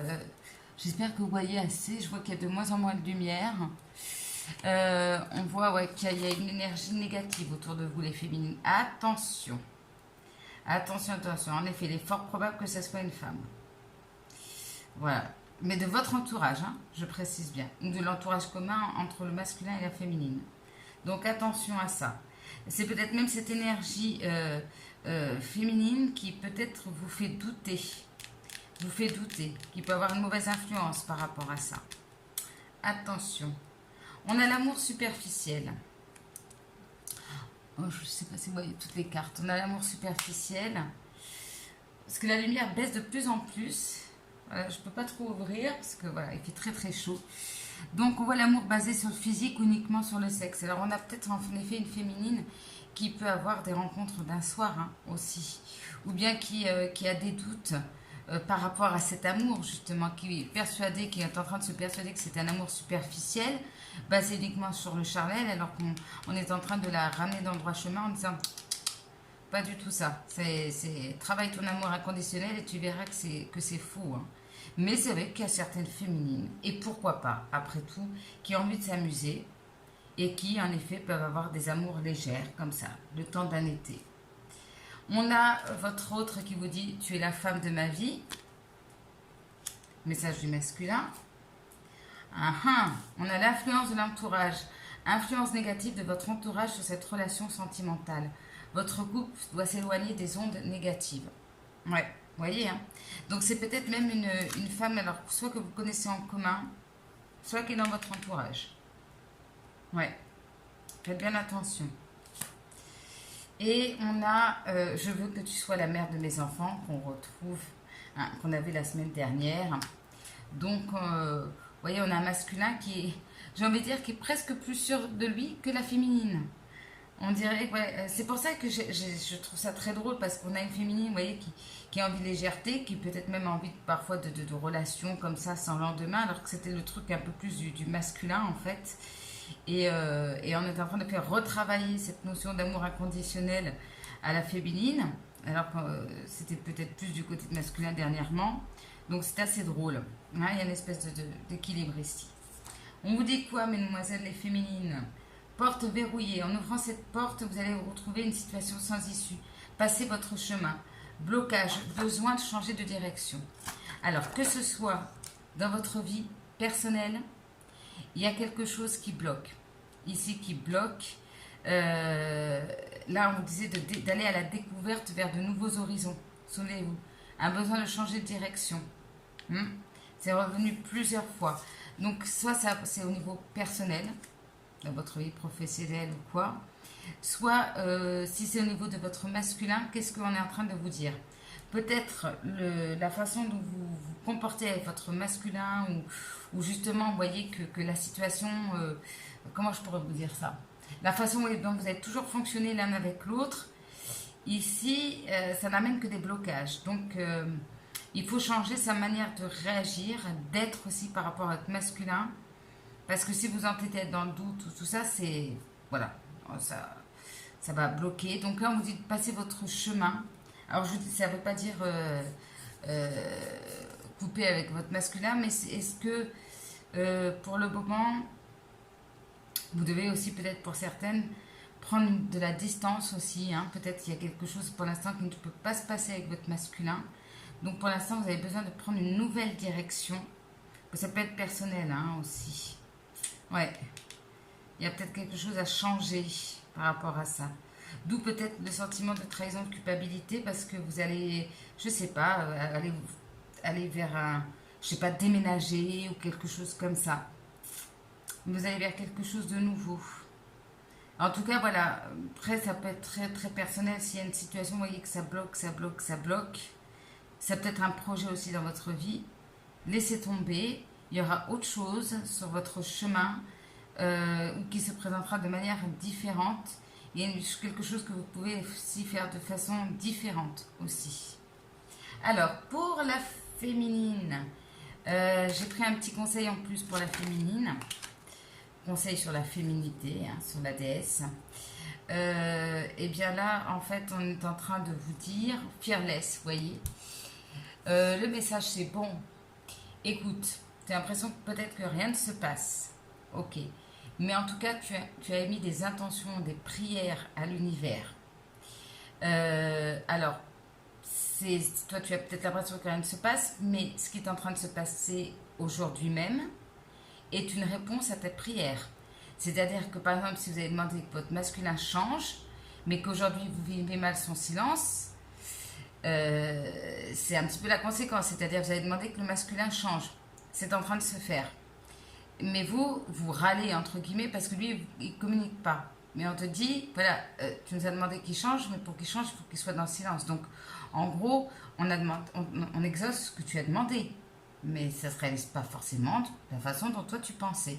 J'espère que vous voyez assez. Je vois qu'il y a de moins en moins de lumière. On voit ouais, qu'il y a une énergie négative autour de vous, les féminines. Attention. Attention, attention. En effet, il est fort probable que ce soit une femme. Voilà. Mais de votre entourage, hein, je précise bien. De l'entourage commun entre le masculin et la féminine. Donc attention à ça. C'est peut-être même cette énergie féminine qui peut-être vous fait douter. Vous fait douter. Qui peut avoir une mauvaise influence par rapport à ça. Attention. On a l'amour superficiel. Oh, je ne sais pas si vous voyez toutes les cartes. On a l'amour superficiel. Parce que la lumière baisse de plus en plus. Voilà, je ne peux pas trop ouvrir parce que voilà, il fait très très chaud. Donc on voit l'amour basé sur le physique, uniquement sur le sexe. Alors on a peut-être en effet une féminine qui peut avoir des rencontres d'un soir hein, aussi. Ou bien qui a des doutes. Par rapport à cet amour justement, qui est persuadé, qui est en train de se persuader que c'est un amour superficiel, basé uniquement sur le charnel, alors qu'on est en train de la ramener dans le droit chemin en disant pas du tout ça. C'est travaille ton amour inconditionnel et tu verras que c'est faux. Hein. Mais c'est vrai qu'il y a certaines féminines, et pourquoi pas, après tout, qui ont envie de s'amuser et qui en effet peuvent avoir des amours légères comme ça, le temps d'un été. On a votre autre qui vous dit « Tu es la femme de ma vie ». Message du masculin. On a l'influence de l'entourage. Influence négative de votre entourage sur cette relation sentimentale. Votre couple doit s'éloigner des ondes négatives. Ouais, vous voyez. Hein. Donc c'est peut-être même une femme, alors soit que vous connaissez en commun, soit qui est dans votre entourage. Ouais, faites bien attention. Et on a « Je veux que tu sois la mère de mes enfants » qu'on retrouve, hein, qu'on avait la semaine dernière. Donc, vous voyez, on a un masculin qui est, j'ai envie de dire, qui est presque plus sûr de lui que la féminine. On dirait, ouais, c'est pour ça que je trouve ça très drôle, parce qu'on a une féminine, vous voyez, qui a envie de légèreté, qui peut-être même envie parfois de relations comme ça, sans lendemain, alors que c'était le truc un peu plus du masculin, en fait. Et on est en train de faire retravailler cette notion d'amour inconditionnel à la féminine, alors que c'était peut-être plus du côté masculin dernièrement. Donc c'est assez drôle. Hein, il y a une espèce d'équilibre ici. On vous dit quoi, mesdemoiselles les féminines? Porte verrouillée. En ouvrant cette porte, vous allez vous retrouver une situation sans issue. Passez votre chemin. Blocage. Besoin de changer de direction. Alors, que ce soit dans votre vie personnelle, il y a quelque chose qui bloque. Ici, qui bloque. Là, on vous disait d'aller à la découverte vers de nouveaux horizons. Souvenez-vous. Un besoin de changer de direction. C'est revenu plusieurs fois. Donc, soit ça, c'est au niveau personnel, dans votre vie professionnelle ou quoi. Soit, si c'est au niveau de votre masculin, qu'est-ce qu'on est en train de vous dire? Peut-être la façon dont vous vous comportez avec votre masculin, ou justement, vous voyez que la situation, comment je pourrais vous dire ça? La façon dont vous avez toujours fonctionné l'un avec l'autre, ici, ça n'amène que des blocages. Donc, il faut changer sa manière de réagir, d'être aussi par rapport à votre masculin. Parce que si vous entêtez dans le doute, tout ça, c'est... Voilà, ça va bloquer. Donc là, on vous dit de passer votre chemin. Alors, je vous dis, ça ne veut pas dire couper avec votre masculin, mais est-ce que pour le moment, vous devez aussi peut-être pour certaines prendre de la distance aussi. Hein. Peut-être qu'il y a quelque chose pour l'instant qui ne peut pas se passer avec votre masculin. Donc pour l'instant, vous avez besoin de prendre une nouvelle direction. Ça peut être personnel hein, aussi. Ouais, il y a peut-être quelque chose à changer par rapport à ça. D'où peut-être le sentiment de trahison, de culpabilité, parce que vous allez, je sais pas, aller vers un, je sais pas, déménager ou quelque chose comme ça. Vous allez vers quelque chose de nouveau. En tout cas, voilà, après ça peut être très, très personnel. S'il y a une situation, vous voyez que ça bloque, ça bloque, ça bloque. Ça peut être un projet aussi dans votre vie. Laissez tomber. Il y aura autre chose sur votre chemin qui se présentera de manière différente. Il y a quelque chose que vous pouvez aussi faire de façon différente aussi. Alors, pour la féminine, j'ai pris un petit conseil en plus pour la féminine. Conseil sur la féminité, hein, sur la déesse. Et bien là, en fait, on est en train de vous dire, fearless, vous voyez. Le message, c'est bon. Écoute, tu as l'impression que peut-être que rien ne se passe. Ok. Mais en tout cas, tu as émis des intentions, des prières à l'univers. Alors, toi, tu as peut-être l'impression que rien ne se passe, mais ce qui est en train de se passer aujourd'hui même est une réponse à ta prière. C'est-à-dire que, par exemple, si vous avez demandé que votre masculin change, mais qu'aujourd'hui vous vivez mal son silence, c'est un petit peu la conséquence. C'est-à-dire que vous avez demandé que le masculin change. C'est en train de se faire. Mais vous râlez, entre guillemets, parce que lui, il ne communique pas. Mais on te dit, voilà, tu nous as demandé qu'il change, mais pour qu'il change, il faut qu'il soit dans le silence. Donc, en gros, on exauce ce que tu as demandé. Mais ça ne se réalise pas forcément de la façon dont toi tu pensais.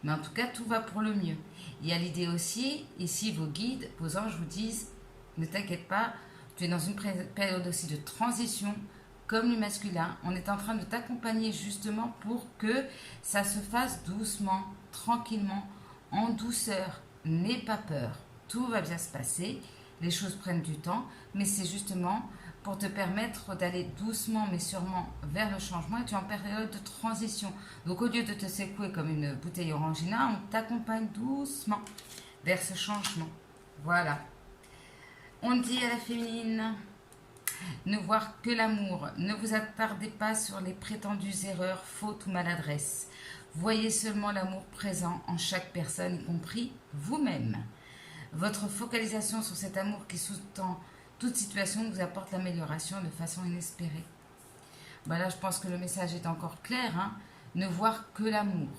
Mais en tout cas, tout va pour le mieux. Il y a l'idée aussi, ici, vos guides, vos anges vous disent, ne t'inquiète pas, tu es dans une période aussi de transition, comme le masculin. On est en train de t'accompagner justement pour que ça se fasse doucement, tranquillement, en douceur. N'aie pas peur. Tout va bien se passer. Les choses prennent du temps, mais c'est justement pour te permettre d'aller doucement mais sûrement vers le changement, et tu es en période de transition. Donc au lieu de te secouer comme une bouteille orangina, on t'accompagne doucement vers ce changement. Voilà. On dit à la féminine, ne voir que l'amour. Ne vous attardez pas sur les prétendues erreurs, fautes ou maladresses. Voyez seulement l'amour présent en chaque personne, y compris vous-même. Votre focalisation sur cet amour qui sous-tend toute situation vous apporte l'amélioration de façon inespérée. Ben là, je pense que le message est encore clair. Hein. Ne voir que l'amour.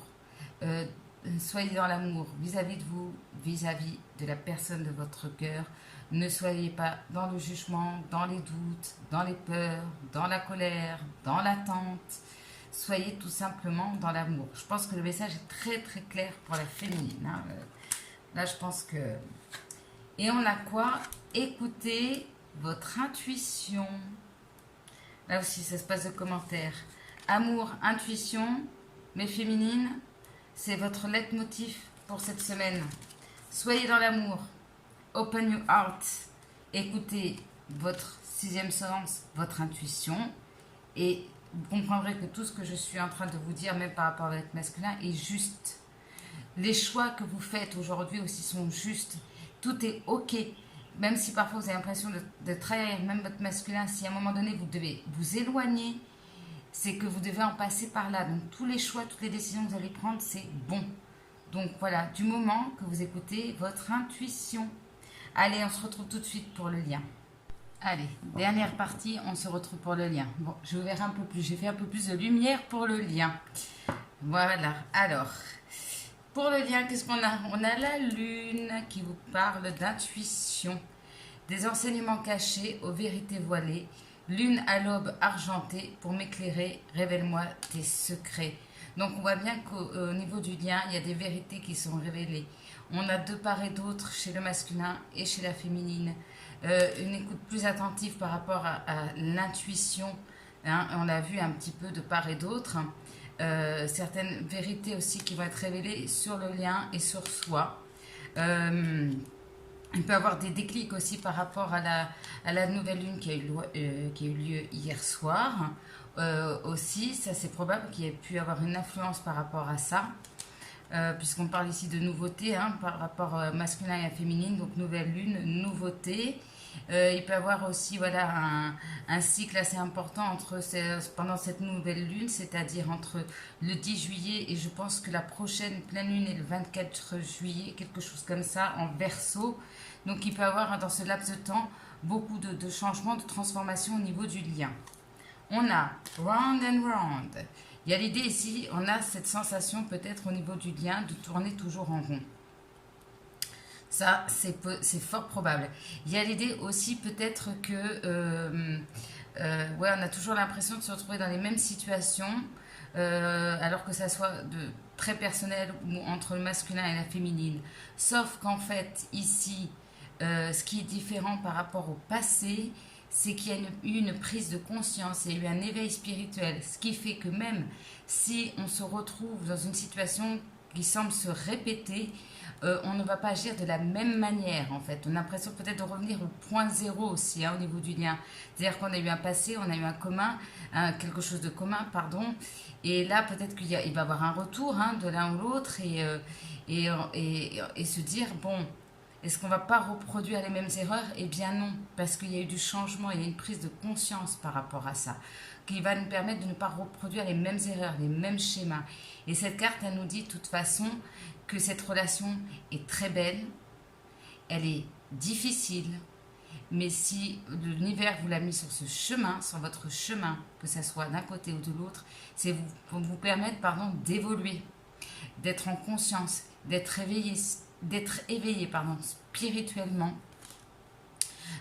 Soyez dans l'amour vis-à-vis de vous, vis-à-vis de la personne de votre cœur. Ne soyez pas dans le jugement, dans les doutes, dans les peurs, dans la colère, dans l'attente. Soyez tout simplement dans l'amour. Je pense que le message est très très clair pour la féminine. Hein. Là, je pense que... Et on a quoi? Écoutez votre intuition. Là aussi, ça se passe de commentaires. Amour, intuition, mes féminines, c'est votre leitmotiv pour cette semaine. Soyez dans l'amour. Open your heart. Écoutez votre sixième sens, votre intuition. Et vous comprendrez que tout ce que je suis en train de vous dire, même par rapport à votre masculin, est juste. Les choix que vous faites aujourd'hui aussi sont justes. Tout est ok. Même si parfois vous avez l'impression de trahir même votre masculin, si à un moment donné vous devez vous éloigner, c'est que vous devez en passer par là. Donc tous les choix, toutes les décisions que vous allez prendre, c'est bon. Donc voilà, du moment que vous écoutez votre intuition. Allez, on se retrouve tout de suite pour le lien. Allez, dernière partie, on se retrouve pour le lien. Bon, je vous verrai un peu plus, j'ai fait un peu plus de lumière pour le lien. Voilà, alors... Pour le lien, qu'est-ce qu'on a? On a la lune qui vous parle d'intuition, des enseignements cachés aux vérités voilées. Lune à l'aube argentée pour m'éclairer, révèle-moi tes secrets. Donc on voit bien qu'au niveau du lien, il y a des vérités qui sont révélées. On a de part et d'autre chez le masculin et chez la féminine. Une écoute plus attentive par rapport à l'intuition. Hein, on l'a vu un petit peu de part et d'autre. certaines vérités aussi qui vont être révélées sur le lien et sur soi. Il peut y avoir des déclics aussi par rapport à la nouvelle lune qui a eu lieu hier soir. Aussi, ça c'est probable qu'il y ait pu avoir une influence par rapport à ça. Puisqu'on parle ici de nouveauté, hein, par rapport masculin et féminine, donc nouvelle lune, nouveauté. Il peut y avoir aussi voilà, un cycle assez important pendant cette nouvelle lune, c'est-à-dire entre le 10 juillet et je pense que la prochaine pleine lune est le 24 juillet, quelque chose comme ça, en Verseau. Donc il peut y avoir dans ce laps de temps beaucoup de changements, de transformations au niveau du lien. On a round and round. Il y a l'idée ici, on a cette sensation peut-être au niveau du lien de tourner toujours en rond. Ça, c'est fort probable. Il y a l'idée aussi peut-être que ouais, on a toujours l'impression de se retrouver dans les mêmes situations, alors que ça soit très personnel ou entre le masculin et la féminine. Sauf qu'en fait, ici, ce qui est différent par rapport au passé, c'est qu'il y a eu une prise de conscience, il y a eu un éveil spirituel, ce qui fait que même si on se retrouve dans une situation qui semble se répéter, on ne va pas agir de la même manière en fait. On a l'impression peut-être de revenir au point zéro aussi hein, au niveau du lien. C'est-à-dire qu'on a eu un passé, on a eu un commun, quelque chose de commun, pardon. Et là peut-être qu'il va y avoir un retour hein, de l'un ou l'autre et se dire bon, est-ce qu'on ne va pas reproduire les mêmes erreurs? Eh bien non, parce qu'il y a eu du changement, il y a une prise de conscience par rapport à ça, qui va nous permettre de ne pas reproduire les mêmes erreurs, les mêmes schémas. Et cette carte, elle nous dit de toute façon que cette relation est très belle, elle est difficile, mais si l'univers vous l'a mis sur ce chemin, sur votre chemin, que ce soit d'un côté ou de l'autre, c'est pour vous permettre d'évoluer, d'être en conscience, d'être éveillé spirituellement.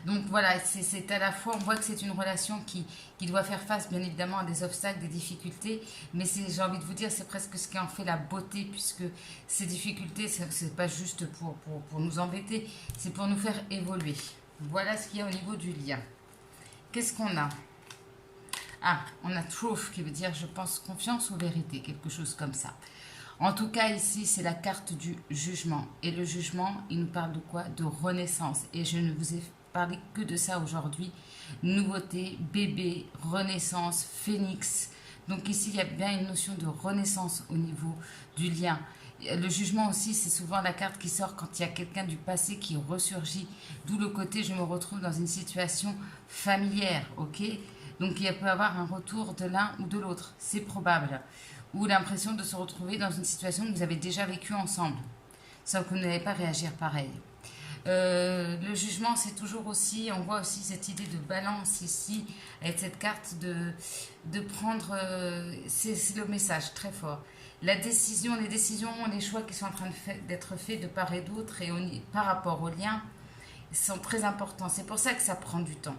Donc voilà, c'est à la fois, on voit que c'est une relation qui doit faire face bien évidemment à des obstacles, des difficultés, mais j'ai envie de vous dire, c'est presque ce qui en fait la beauté, puisque ces difficultés, c'est pas juste pour nous embêter, c'est pour nous faire évoluer. Voilà ce qu'il y a au niveau du lien. Qu'est-ce qu'on a? Ah, on a truth qui veut dire, je pense, confiance ou vérité, quelque chose comme ça. En tout cas, ici, c'est la carte du jugement. Et le jugement, il nous parle de quoi? De renaissance. Et je ne vous ai parlé que de ça aujourd'hui. Nouveauté, bébé, renaissance, phénix. Donc ici, il y a bien une notion de renaissance au niveau du lien. Le jugement aussi, c'est souvent la carte qui sort quand il y a quelqu'un du passé qui ressurgit. D'où le côté, je me retrouve dans une situation familière, ok? Donc il peut y avoir un retour de l'un ou de l'autre, c'est probable. Ou l'impression de se retrouver dans une situation que vous avez déjà vécue ensemble, sauf que vous n'allez pas réagir pareil. Le jugement, c'est toujours aussi, on voit aussi cette idée de balance ici, avec cette carte de prendre, c'est le message très fort. La décision, les décisions, les choix qui sont en train d'être faits de part et d'autre et par rapport au lien sont très importants. C'est pour ça que ça prend du temps.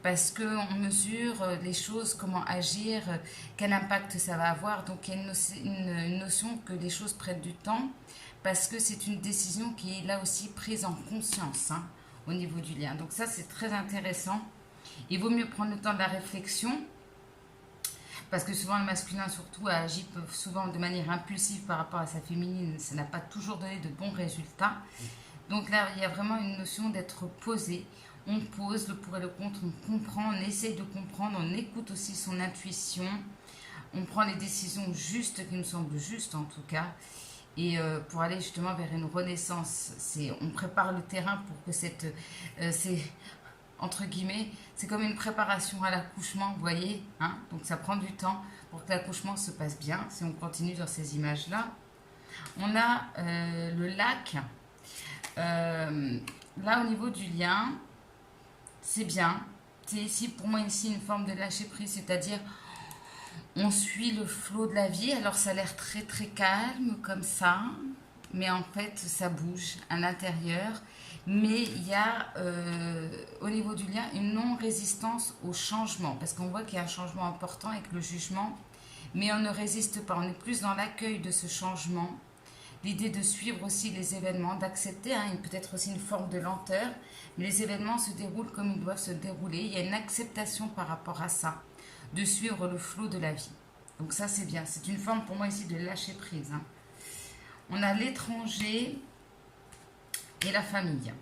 Parce qu'on mesure les choses, comment agir, quel impact ça va avoir. Donc il y a une notion que les choses prennent du temps, parce que c'est une décision qui est là aussi prise en conscience hein, au niveau du lien. Donc ça, c'est très intéressant. Il vaut mieux prendre le temps de la réflexion, parce que souvent le masculin surtout agit souvent de manière impulsive par rapport à sa féminine. Ça n'a pas toujours donné de bons résultats. Donc là, il y a vraiment une notion d'être posé. On pose le pour et le contre, on comprend, on essaye de comprendre, on écoute aussi son intuition, on prend les décisions justes qui nous semblent justes en tout cas, et pour aller justement vers une renaissance, on prépare le terrain pour que c'est entre guillemets, c'est comme une préparation à l'accouchement, vous voyez, hein, donc ça prend du temps pour que l'accouchement se passe bien, si on continue dans ces images-là. On a le lac, là au niveau du lien, c'est bien. C'est ici, pour moi, ici, une forme de lâcher prise, c'est-à-dire on suit le flot de la vie. Alors, ça a l'air très, très calme comme ça, mais en fait, ça bouge à l'intérieur. Mais il y a, au niveau du lien, une non-résistance au changement, parce qu'on voit qu'il y a un changement important avec le jugement, mais on ne résiste pas. On est plus dans l'accueil de ce changement. L'idée de suivre aussi les événements, d'accepter, hein, peut-être aussi une forme de lenteur, mais les événements se déroulent comme ils doivent se dérouler. Il y a une acceptation par rapport à ça, de suivre le flot de la vie. Donc ça, c'est bien. C'est une forme pour moi ici de lâcher prise. Hein. On a l'étranger et la famille.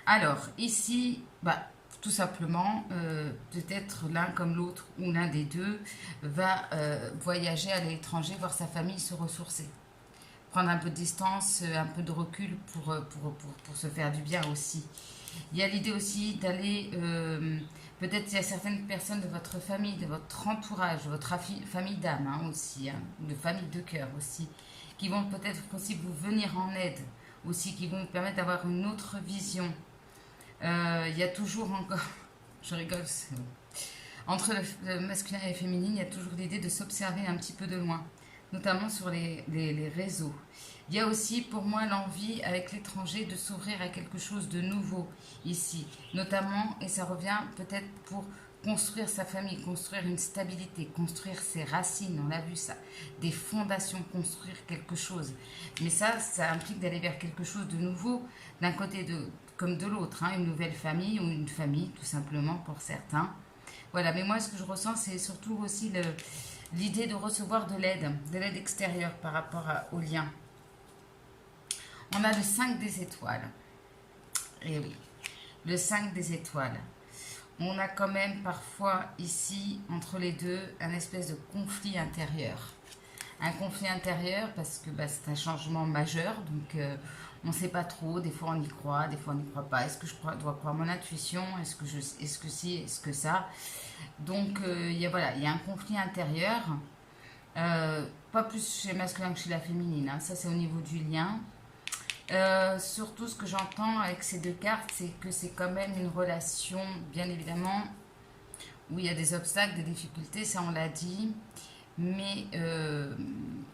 Alors, ici, bah, tout simplement, peut-être l'un comme l'autre ou l'un des deux va voyager à l'étranger, voir sa famille se ressourcer. Prendre un peu de distance, un peu de recul pour se faire du bien aussi. Il y a l'idée aussi d'aller, peut-être il y a certaines personnes de votre famille, de votre entourage, de votre famille d'âme hein, aussi, hein, de famille de cœur aussi, qui vont peut-être aussi vous venir en aide, aussi qui vont vous permettre d'avoir une autre vision. Il y a toujours encore, je rigole, entre le masculin et le féminin, il y a toujours l'idée de s'observer un petit peu de loin, notamment sur les réseaux. Il y a aussi pour moi l'envie avec l'étranger de s'ouvrir à quelque chose de nouveau ici, notamment, et ça revient peut-être pour construire sa famille, construire une stabilité, construire ses racines, on a vu ça, des fondations, construire quelque chose. Mais ça implique d'aller vers quelque chose de nouveau, d'un côté comme de l'autre, hein, une nouvelle famille ou une famille tout simplement pour certains. Voilà, mais moi ce que je ressens c'est surtout aussi l'idée de recevoir de l'aide extérieure par rapport au lien. On a le 5 des étoiles. Et oui, le 5 des étoiles. On a quand même parfois ici, entre les deux, un espèce de conflit intérieur. Un conflit intérieur parce que bah, c'est un changement majeur, donc on ne sait pas trop, des fois on y croit, des fois on n'y croit pas. Est-ce que je dois croire mon intuition? Est-ce que si, est-ce que ça? Donc voilà, il y a un conflit intérieur, pas plus chez le masculin que chez la féminine, hein. Ça c'est au niveau du lien. Surtout ce que j'entends avec ces deux cartes, c'est que c'est quand même une relation, bien évidemment, où il y a des obstacles, des difficultés, ça on l'a dit, mais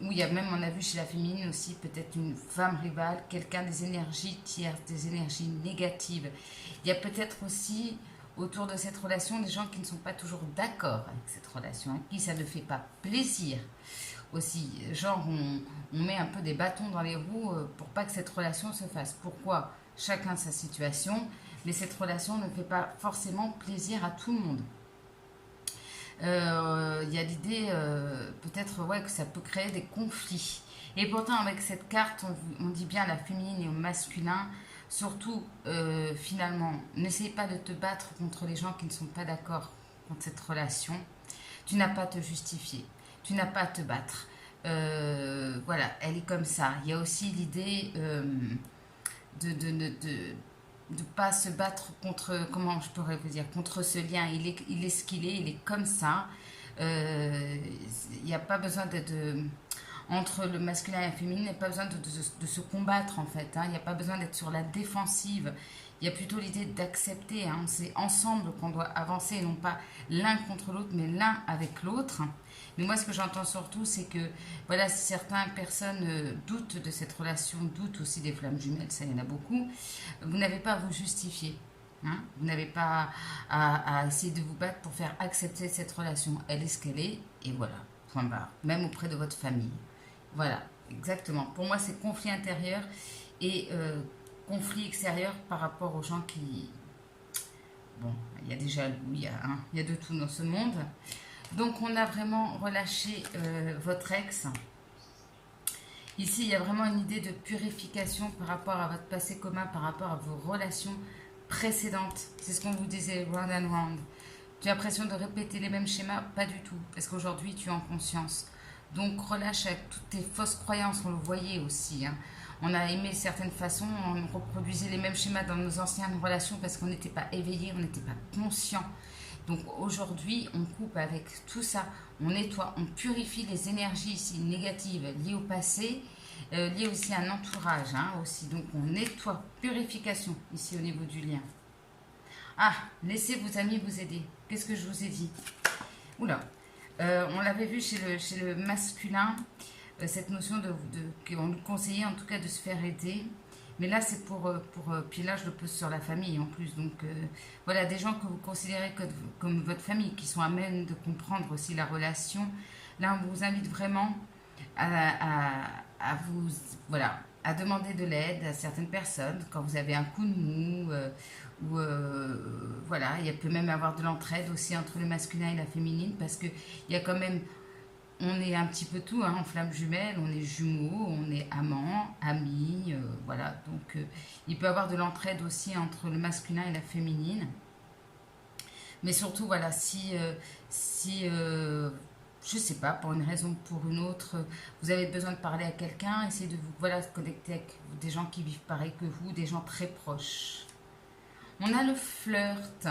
où il y a même, on a vu chez la féminine aussi, peut-être une femme rivale, quelqu'un des énergies tierces, des énergies négatives. Il y a peut-être aussi autour de cette relation des gens qui ne sont pas toujours d'accord avec cette relation, à qui ça ne fait pas plaisir. Aussi, genre on met un peu des bâtons dans les roues pour pas que cette relation se fasse. Pourquoi? Chacun sa situation, mais cette relation ne fait pas forcément plaisir à tout le monde. Il y a l'idée peut-être ouais, que ça peut créer des conflits. Et pourtant avec cette carte, on dit bien la féminine et au masculin. Surtout, finalement, n'essaye pas de te battre contre les gens qui ne sont pas d'accord contre cette relation. Tu n'as pas à te justifier. Tu n'as pas à te battre. Voilà, elle est comme ça. Il y a aussi l'idée de ne pas se battre contre, comment je pourrais vous dire, contre ce lien. Il est ce qu'il est, il est comme ça. Il n'y a pas besoin entre le masculin et le féminin, il n'y a pas besoin de se combattre en fait. Hein. Il n'y a pas besoin d'être sur la défensive. Il y a plutôt l'idée d'accepter. Hein. C'est ensemble qu'on doit avancer, non pas l'un contre l'autre, mais l'un avec l'autre. Mais moi, ce que j'entends surtout, c'est que voilà, si certaines personnes doutent de cette relation, doutent aussi des flammes jumelles, ça, il y en a beaucoup, vous n'avez pas à vous justifier. Hein. Vous n'avez pas à essayer de vous battre pour faire accepter cette relation. Elle est ce qu'elle est, et voilà, point barre. Même auprès de votre famille. Voilà, exactement. Pour moi, c'est conflit intérieur et conflit extérieur par rapport aux gens qui... Bon, il y a des jaloux, il y a de tout dans ce monde. Donc, on a vraiment relâché votre ex. Ici, il y a vraiment une idée de purification par rapport à votre passé commun, par rapport à vos relations précédentes. C'est ce qu'on vous disait, round and round. Tu as l'impression de répéter les mêmes schémas? Pas du tout, parce qu'aujourd'hui, tu es en conscience. Donc, relâche avec toutes tes fausses croyances, on le voyait aussi. Hein. On a aimé certaines façons, on reproduisait les mêmes schémas dans nos anciennes relations parce qu'on n'était pas éveillé, on n'était pas conscient. Donc aujourd'hui, on coupe avec tout ça, on nettoie, on purifie les énergies ici négatives liées au passé, liées aussi à un entourage hein, aussi. Donc on nettoie, purification ici au niveau du lien. Ah, laissez vos amis vous aider. Qu'est-ce que je vous ai dit? Oula, on l'avait vu chez le masculin, cette notion qu'on nous conseillait en tout cas de se faire aider. Mais là, c'est puis là, je le pose sur la famille en plus. Donc, voilà, des gens que vous considérez comme votre famille, qui sont à même de comprendre aussi la relation. Là, on vous invite vraiment à vous, voilà, à demander de l'aide à certaines personnes quand vous avez un coup de mou. Voilà, il peut même avoir de l'entraide aussi entre le masculin et la féminine parce qu'il y a quand même on est un petit peu tout, hein, en flamme jumelle, on est jumeaux, on est amants, amis, voilà. Donc, il peut y avoir de l'entraide aussi entre le masculin et la féminine. Mais surtout, voilà, si je sais pas, pour une raison ou pour une autre, vous avez besoin de parler à quelqu'un, essayez de vous, voilà, connecter avec des gens qui vivent pareil que vous, des gens très proches. On a le flirt.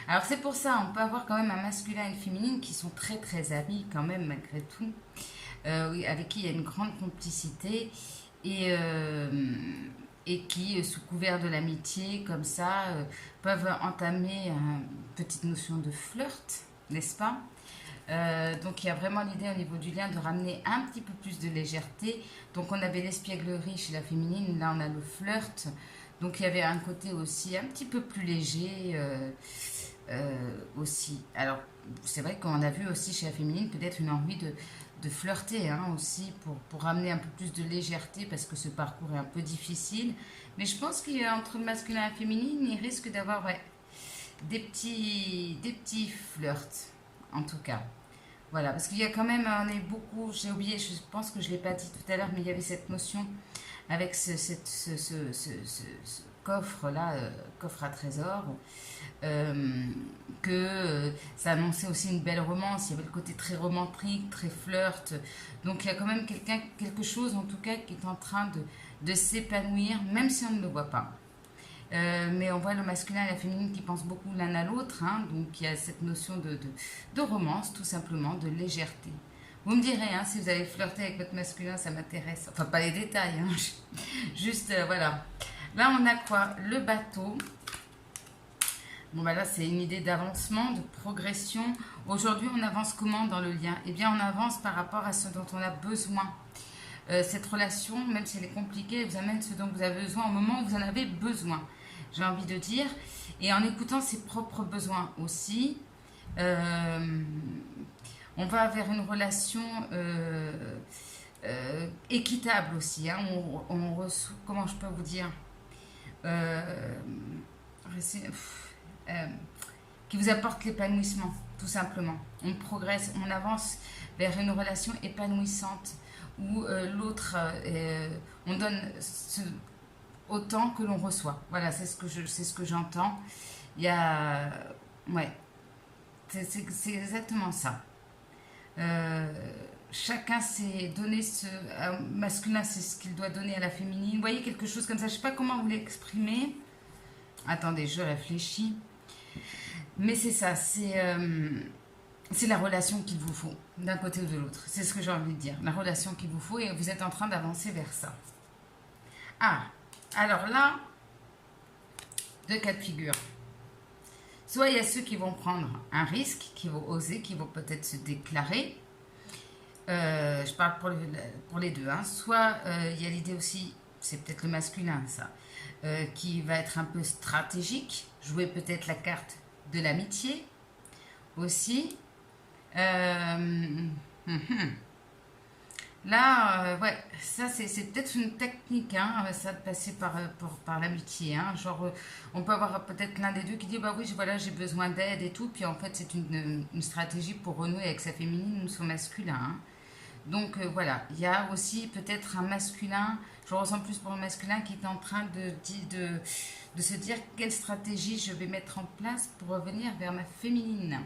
Alors c'est pour ça, on peut avoir quand même un masculin et une féminine qui sont très très amis quand même malgré tout, oui, avec qui il y a une grande complicité et qui, sous couvert de l'amitié, comme ça, peuvent entamer une petite notion de flirt, n'est-ce pas? Donc il y a vraiment l'idée au niveau du lien de ramener un petit peu plus de légèreté. Donc on avait l'espièglerie chez la féminine, là on a le flirt. Donc il y avait un côté aussi un petit peu plus léger aussi. Alors c'est vrai qu'on a vu aussi chez la féminine peut-être une envie de flirter hein, aussi pour ramener un peu plus de légèreté parce que ce parcours est un peu difficile. Mais je pense qu'entre le masculin et la féminine, il risque d'avoir ouais, des petits flirts en tout cas. Voilà, parce qu'il y a quand même, on est beaucoup, j'ai oublié, je pense que je ne l'ai pas dit tout à l'heure, mais il y avait cette notion avec ce coffre-là, coffre à trésor, que ça annonçait aussi une belle romance, il y avait le côté très romantique, très flirt, donc il y a quand même quelque chose en tout cas qui est en train de s'épanouir, même si on ne le voit pas. Mais on voit le masculin et la féminine qui pensent beaucoup l'un à l'autre, hein, donc il y a cette notion de romance, tout simplement, de légèreté. Vous me direz, hein, si vous avez flirté avec votre masculin, ça m'intéresse. Enfin, pas les détails, hein, juste, voilà. Là, on a quoi? Le bateau. Bon, bah là, c'est une idée d'avancement, de progression. Aujourd'hui, on avance comment dans le lien? Eh bien, on avance par rapport à ce dont on a besoin. Cette relation, même si elle est compliquée, elle vous amène ce dont vous avez besoin au moment où vous en avez besoin. J'ai envie de dire, et en écoutant ses propres besoins aussi, on va vers une relation équitable aussi. Hein. On reçoit, comment je peux vous dire, qui vous apporte l'épanouissement, tout simplement. On progresse, on avance vers une relation épanouissante où l'autre, on donne autant que l'on reçoit. Voilà, c'est ce que j'entends. Il y a... Ouais, c'est exactement ça. Chacun s'est donné ce... masculin, c'est ce qu'il doit donner à la féminine. Vous voyez, quelque chose comme ça. Je ne sais pas comment vous l'exprimer. Attendez, je réfléchis. Mais c'est ça, c'est la relation qu'il vous faut, d'un côté ou de l'autre. C'est ce que j'ai envie de dire. La relation qu'il vous faut et vous êtes en train d'avancer vers ça. Ah, alors là, deux cas de figure. Soit il y a ceux qui vont prendre un risque, qui vont oser, qui vont peut-être se déclarer. Je parle pour les deux. Hein. Soit il y a l'idée aussi, c'est peut-être le masculin ça, qui va être un peu stratégique, jouer peut-être la carte de l'amitié aussi. Là, ouais, ça c'est peut-être une technique, hein, ça de passer par l'amitié. Hein, genre, on peut avoir peut-être l'un des deux qui dit bah oui, voilà, j'ai besoin d'aide et tout, puis en fait c'est une stratégie pour renouer avec sa féminine ou son masculin. Hein. Donc voilà, il y a aussi peut-être un masculin, je ressens plus pour le masculin qui est en train de se dire quelle stratégie je vais mettre en place pour revenir vers ma féminine,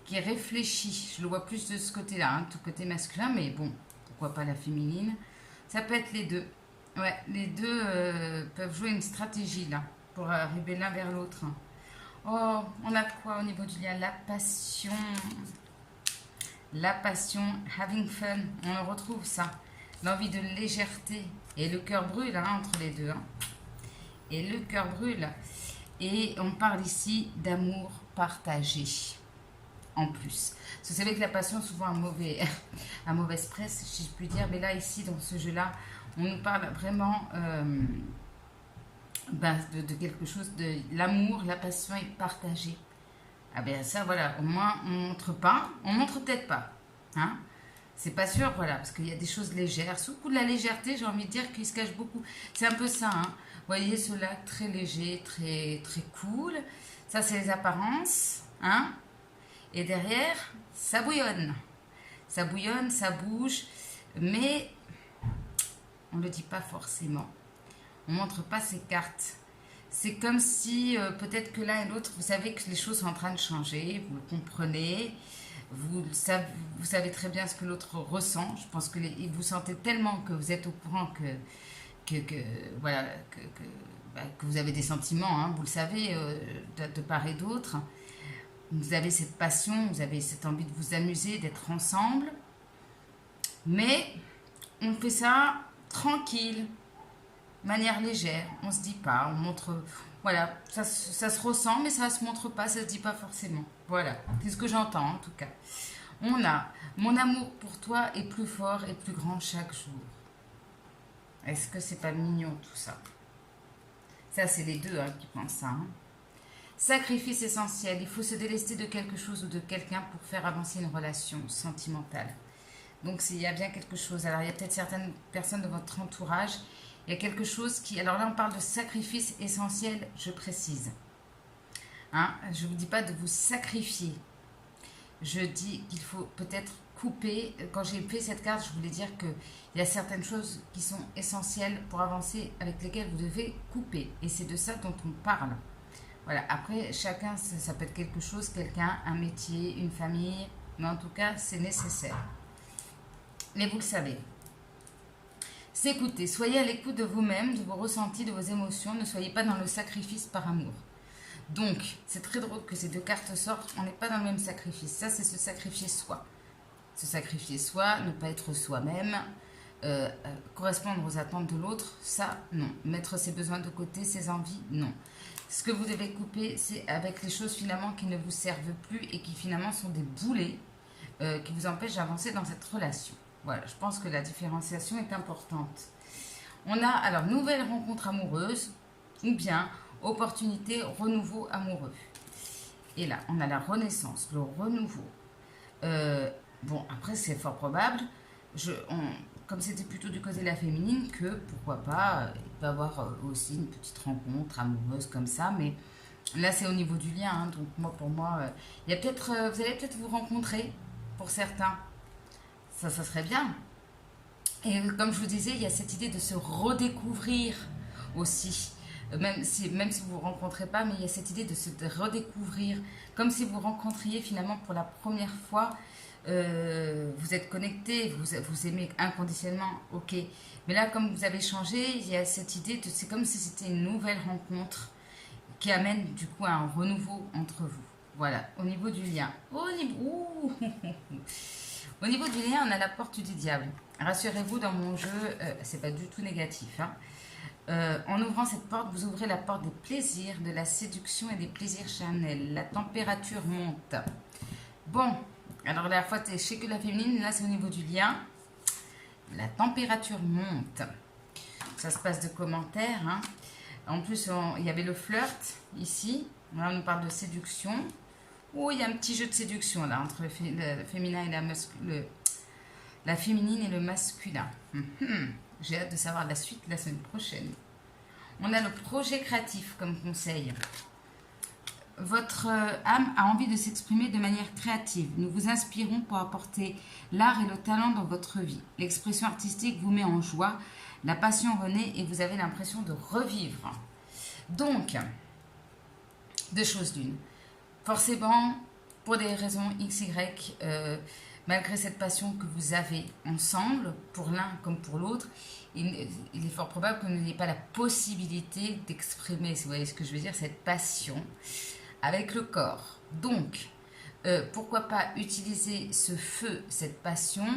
qui réfléchit. Je le vois plus de ce côté-là, hein, tout côté masculin, mais bon, pourquoi pas la féminine. Ça peut être les deux. Ouais, les deux peuvent jouer une stratégie là, pour arriver l'un vers l'autre. Oh, on a quoi au niveau du lien? La passion. La passion, having fun, on retrouve ça. L'envie de légèreté. Et le cœur brûle hein, entre les deux. Hein. Et le cœur brûle. Et on parle ici d'amour partagé. En plus. Vous savez que la passion, souvent, un mauvaise presse, si je puis dire. Mais là, ici, dans ce jeu-là, on nous parle vraiment de quelque chose de... L'amour, la passion est partagée. Ah ben ça, voilà, au moins, on montre pas. On montre peut-être pas. Hein, c'est pas sûr, voilà, parce qu'il y a des choses légères. Sous le coup de la légèreté, j'ai envie de dire qu'il se cache beaucoup. C'est un peu ça, hein. Vous voyez, ce lac très léger, très, très cool. Ça, c'est les apparences, hein. Et derrière, ça bouillonne. Ça bouillonne, ça bouge, mais on ne le dit pas forcément. On ne montre pas ses cartes. C'est comme si peut-être que l'un et l'autre, vous savez que les choses sont en train de changer, vous le comprenez, vous savez très bien ce que l'autre ressent. Je pense que vous sentez tellement que vous êtes au courant voilà, que vous avez des sentiments, hein, vous le savez, de part et d'autre. Vous avez cette passion, vous avez cette envie de vous amuser, d'être ensemble. Mais on fait ça tranquille, manière légère. On ne se dit pas, on montre... Voilà, ça se ressent, mais ça ne se montre pas, ça ne se dit pas forcément. Voilà, c'est ce que j'entends en tout cas. On a mon amour pour toi est plus fort et plus grand chaque jour. Est-ce que c'est pas mignon tout ça? Ça, c'est les deux qui pensent ça. Hein. Sacrifice essentiel. Il faut se délester de quelque chose ou de quelqu'un pour faire avancer une relation sentimentale. Donc, il y a bien quelque chose. Alors, il y a peut-être certaines personnes de votre entourage. Il y a quelque chose qui... Alors là, on parle de sacrifice essentiel, je précise. Hein? Je ne vous dis pas de vous sacrifier. Je dis qu'il faut peut-être couper. Quand j'ai fait cette carte, je voulais dire qu'il y a certaines choses qui sont essentielles pour avancer, avec lesquelles vous devez couper. Et c'est de ça dont on parle. Voilà. Après, chacun, ça peut être quelque chose, quelqu'un, un métier, une famille. Mais en tout cas, c'est nécessaire. Mais vous le savez. S'écouter. Soyez à l'écoute de vous-même, de vos ressentis, de vos émotions. Ne soyez pas dans le sacrifice par amour. Donc, c'est très drôle que ces deux cartes sortent. On n'est pas dans le même sacrifice. Ça, c'est se sacrifier soi. Se sacrifier soi, ne pas être soi-même, correspondre aux attentes de l'autre, ça, non. Mettre ses besoins de côté, ses envies, non. Ce que vous devez couper, c'est avec les choses finalement qui ne vous servent plus et qui finalement sont des boulets qui vous empêchent d'avancer dans cette relation. Voilà, je pense que la différenciation est importante. On a alors nouvelle rencontre amoureuse ou bien opportunité, renouveau amoureux. Et là, on a la renaissance, le renouveau. Bon, après, c'est fort probable, comme c'était plutôt du côté de la féminine, que pourquoi pas, il peut y avoir aussi une petite rencontre amoureuse comme ça, mais là, c'est au niveau du lien. Hein, donc, pour moi, il y a peut-être, vous allez peut-être vous rencontrer pour certains. Ça serait bien. Et comme je vous disais, il y a cette idée de se redécouvrir aussi. Même si vous ne vous rencontrez pas, mais il y a cette idée de se redécouvrir. Comme si vous rencontriez finalement pour la première fois. Vous êtes connecté, vous aimez inconditionnellement, ok. Mais là, comme vous avez changé, il y a cette idée, c'est comme si c'était une nouvelle rencontre qui amène du coup à un renouveau entre vous. Voilà, au niveau du lien. Au niveau du lien, on a la porte du diable. Rassurez-vous, dans mon jeu, c'est pas du tout négatif. Hein. En ouvrant cette porte, vous ouvrez la porte des plaisirs, de la séduction et des plaisirs charnels. La température monte. Bon, alors la fois, c'est chez que la féminine, là c'est au niveau du lien. La température monte. Ça se passe de commentaires. Hein. En plus, il y avait le flirt ici. Là, on nous parle de séduction. Oh, il y a un petit jeu de séduction là entre le féminin et la féminine et le masculin. J'ai hâte de savoir la suite la semaine prochaine. On a le projet créatif comme conseil. Votre âme a envie de s'exprimer de manière créative. Nous vous inspirons pour apporter l'art et le talent dans votre vie. L'expression artistique vous met en joie, la passion renaît et vous avez l'impression de revivre. Donc, deux choses d'une. Forcément, pour des raisons XY, malgré cette passion que vous avez ensemble, pour l'un comme pour l'autre, il est fort probable que vous n'ayez pas la possibilité d'exprimer, si vous voyez ce que je veux dire, cette passion avec le corps. Donc, pourquoi pas utiliser ce feu, cette passion,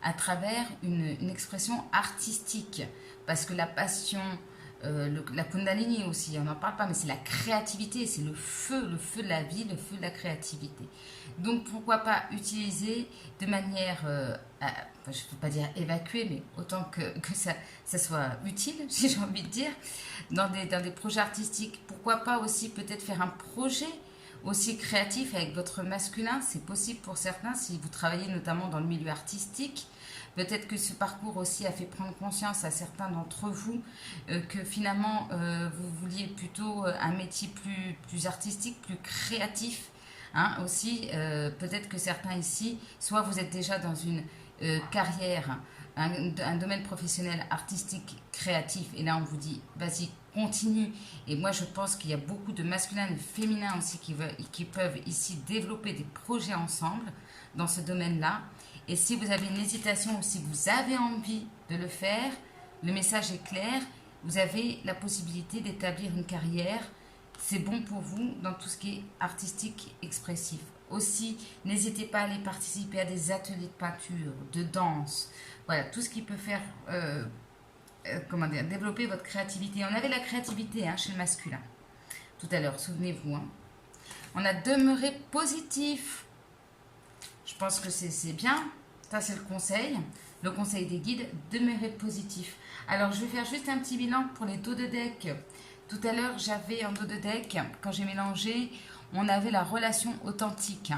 à travers une expression artistique. Parce que la passion, la Kundalini aussi, on n'en parle pas, mais c'est la créativité, c'est le feu de la vie, le feu de la créativité. Donc, pourquoi pas utiliser de manière, je ne peux pas dire évacuer, mais autant que ça soit utile, si j'ai envie de dire, dans des projets artistiques. Pourquoi pas aussi peut-être faire un projet aussi créatif avec votre masculin, c'est possible pour certains, si vous travaillez notamment dans le milieu artistique. Peut-être que ce parcours aussi a fait prendre conscience à certains d'entre vous que finalement vous vouliez plutôt un métier plus artistique, plus créatif, Hein, aussi, peut-être que certains ici, soit vous êtes déjà dans une carrière, un domaine professionnel artistique, créatif, et là on vous dit, vas-y, continue. Et moi je pense qu'il y a beaucoup de masculins et de féminins aussi qui peuvent ici développer des projets ensemble dans ce domaine-là. Et si vous avez une hésitation ou si vous avez envie de le faire, le message est clair, vous avez la possibilité d'établir une carrière. C'est bon pour vous dans tout ce qui est artistique, expressif. Aussi, n'hésitez pas à aller participer à des ateliers de peinture, de danse. Voilà, tout ce qui peut faire développer votre créativité. On avait la créativité chez le masculin tout à l'heure, souvenez-vous. On a demeuré positif. Je pense que c'est bien. Ça, c'est le conseil des guides, demeurer positif. Alors, je vais faire juste un petit bilan pour les dos de deck. Tout à l'heure, j'avais en dos de deck, quand j'ai mélangé, on avait la relation authentique.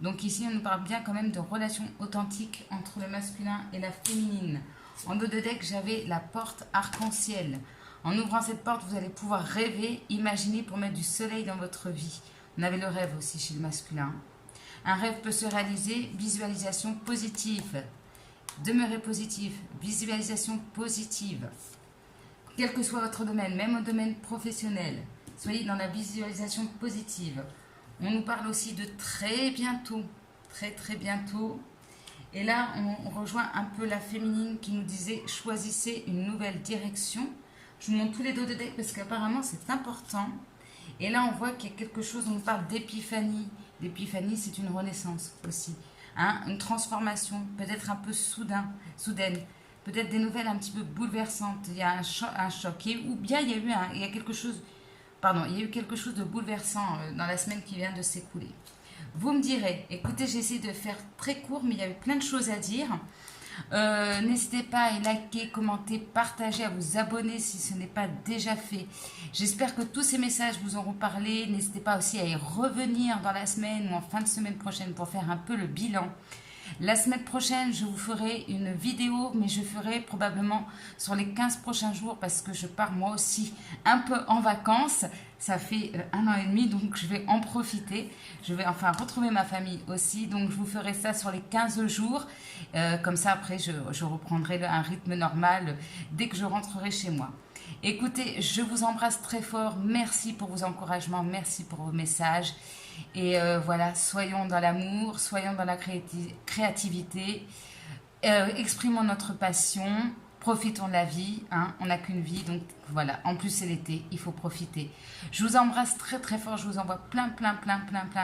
Donc ici, on nous parle bien quand même de relation authentique entre le masculin et la féminine. En dos de deck, j'avais la porte arc-en-ciel. En ouvrant cette porte, vous allez pouvoir rêver, imaginer pour mettre du soleil dans votre vie. On avait le rêve aussi chez le masculin. Un rêve peut se réaliser, visualisation positive. Demeurez positif, visualisation positive. Quel que soit votre domaine, même au domaine professionnel, soyez dans la visualisation positive. On nous parle aussi de très bientôt, très bientôt. Et là, on rejoint un peu la féminine qui nous disait « Choisissez une nouvelle direction ». Je vous montre tous les dos de deck parce qu'apparemment, c'est important. Et là, on voit qu'il y a quelque chose, on nous parle d'épiphanie. L'épiphanie, c'est une renaissance aussi. Une transformation, peut-être un peu soudaine. Peut-être des nouvelles un petit peu bouleversantes. Il y a un choc. Ou bien il y a eu quelque chose de bouleversant dans la semaine qui vient de s'écouler. Vous me direz, écoutez, j'essaie de faire très court, mais il y avait plein de choses à dire. N'hésitez pas à liker, commenter, partager, à vous abonner si ce n'est pas déjà fait. J'espère que tous ces messages vous auront parlé. N'hésitez pas aussi à y revenir dans la semaine ou en fin de semaine prochaine pour faire un peu le bilan. La semaine prochaine, je vous ferai une vidéo, mais je ferai probablement sur les 15 prochains jours parce que je pars moi aussi un peu en vacances. Ça fait 1 an et demi, donc je vais en profiter. Je vais enfin retrouver ma famille aussi, donc je vous ferai ça sur les 15 jours. Comme ça, après, je reprendrai un rythme normal dès que je rentrerai chez moi. Écoutez, je vous embrasse très fort. Merci pour vos encouragements, merci pour vos messages. Et voilà, soyons dans l'amour, soyons dans la créativité, exprimons notre passion, profitons de la vie, on n'a qu'une vie, donc voilà, en plus c'est l'été, il faut profiter. Je vous embrasse très fort, je vous envoie plein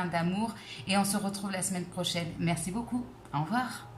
d'amour et on se retrouve la semaine prochaine. Merci beaucoup, au revoir.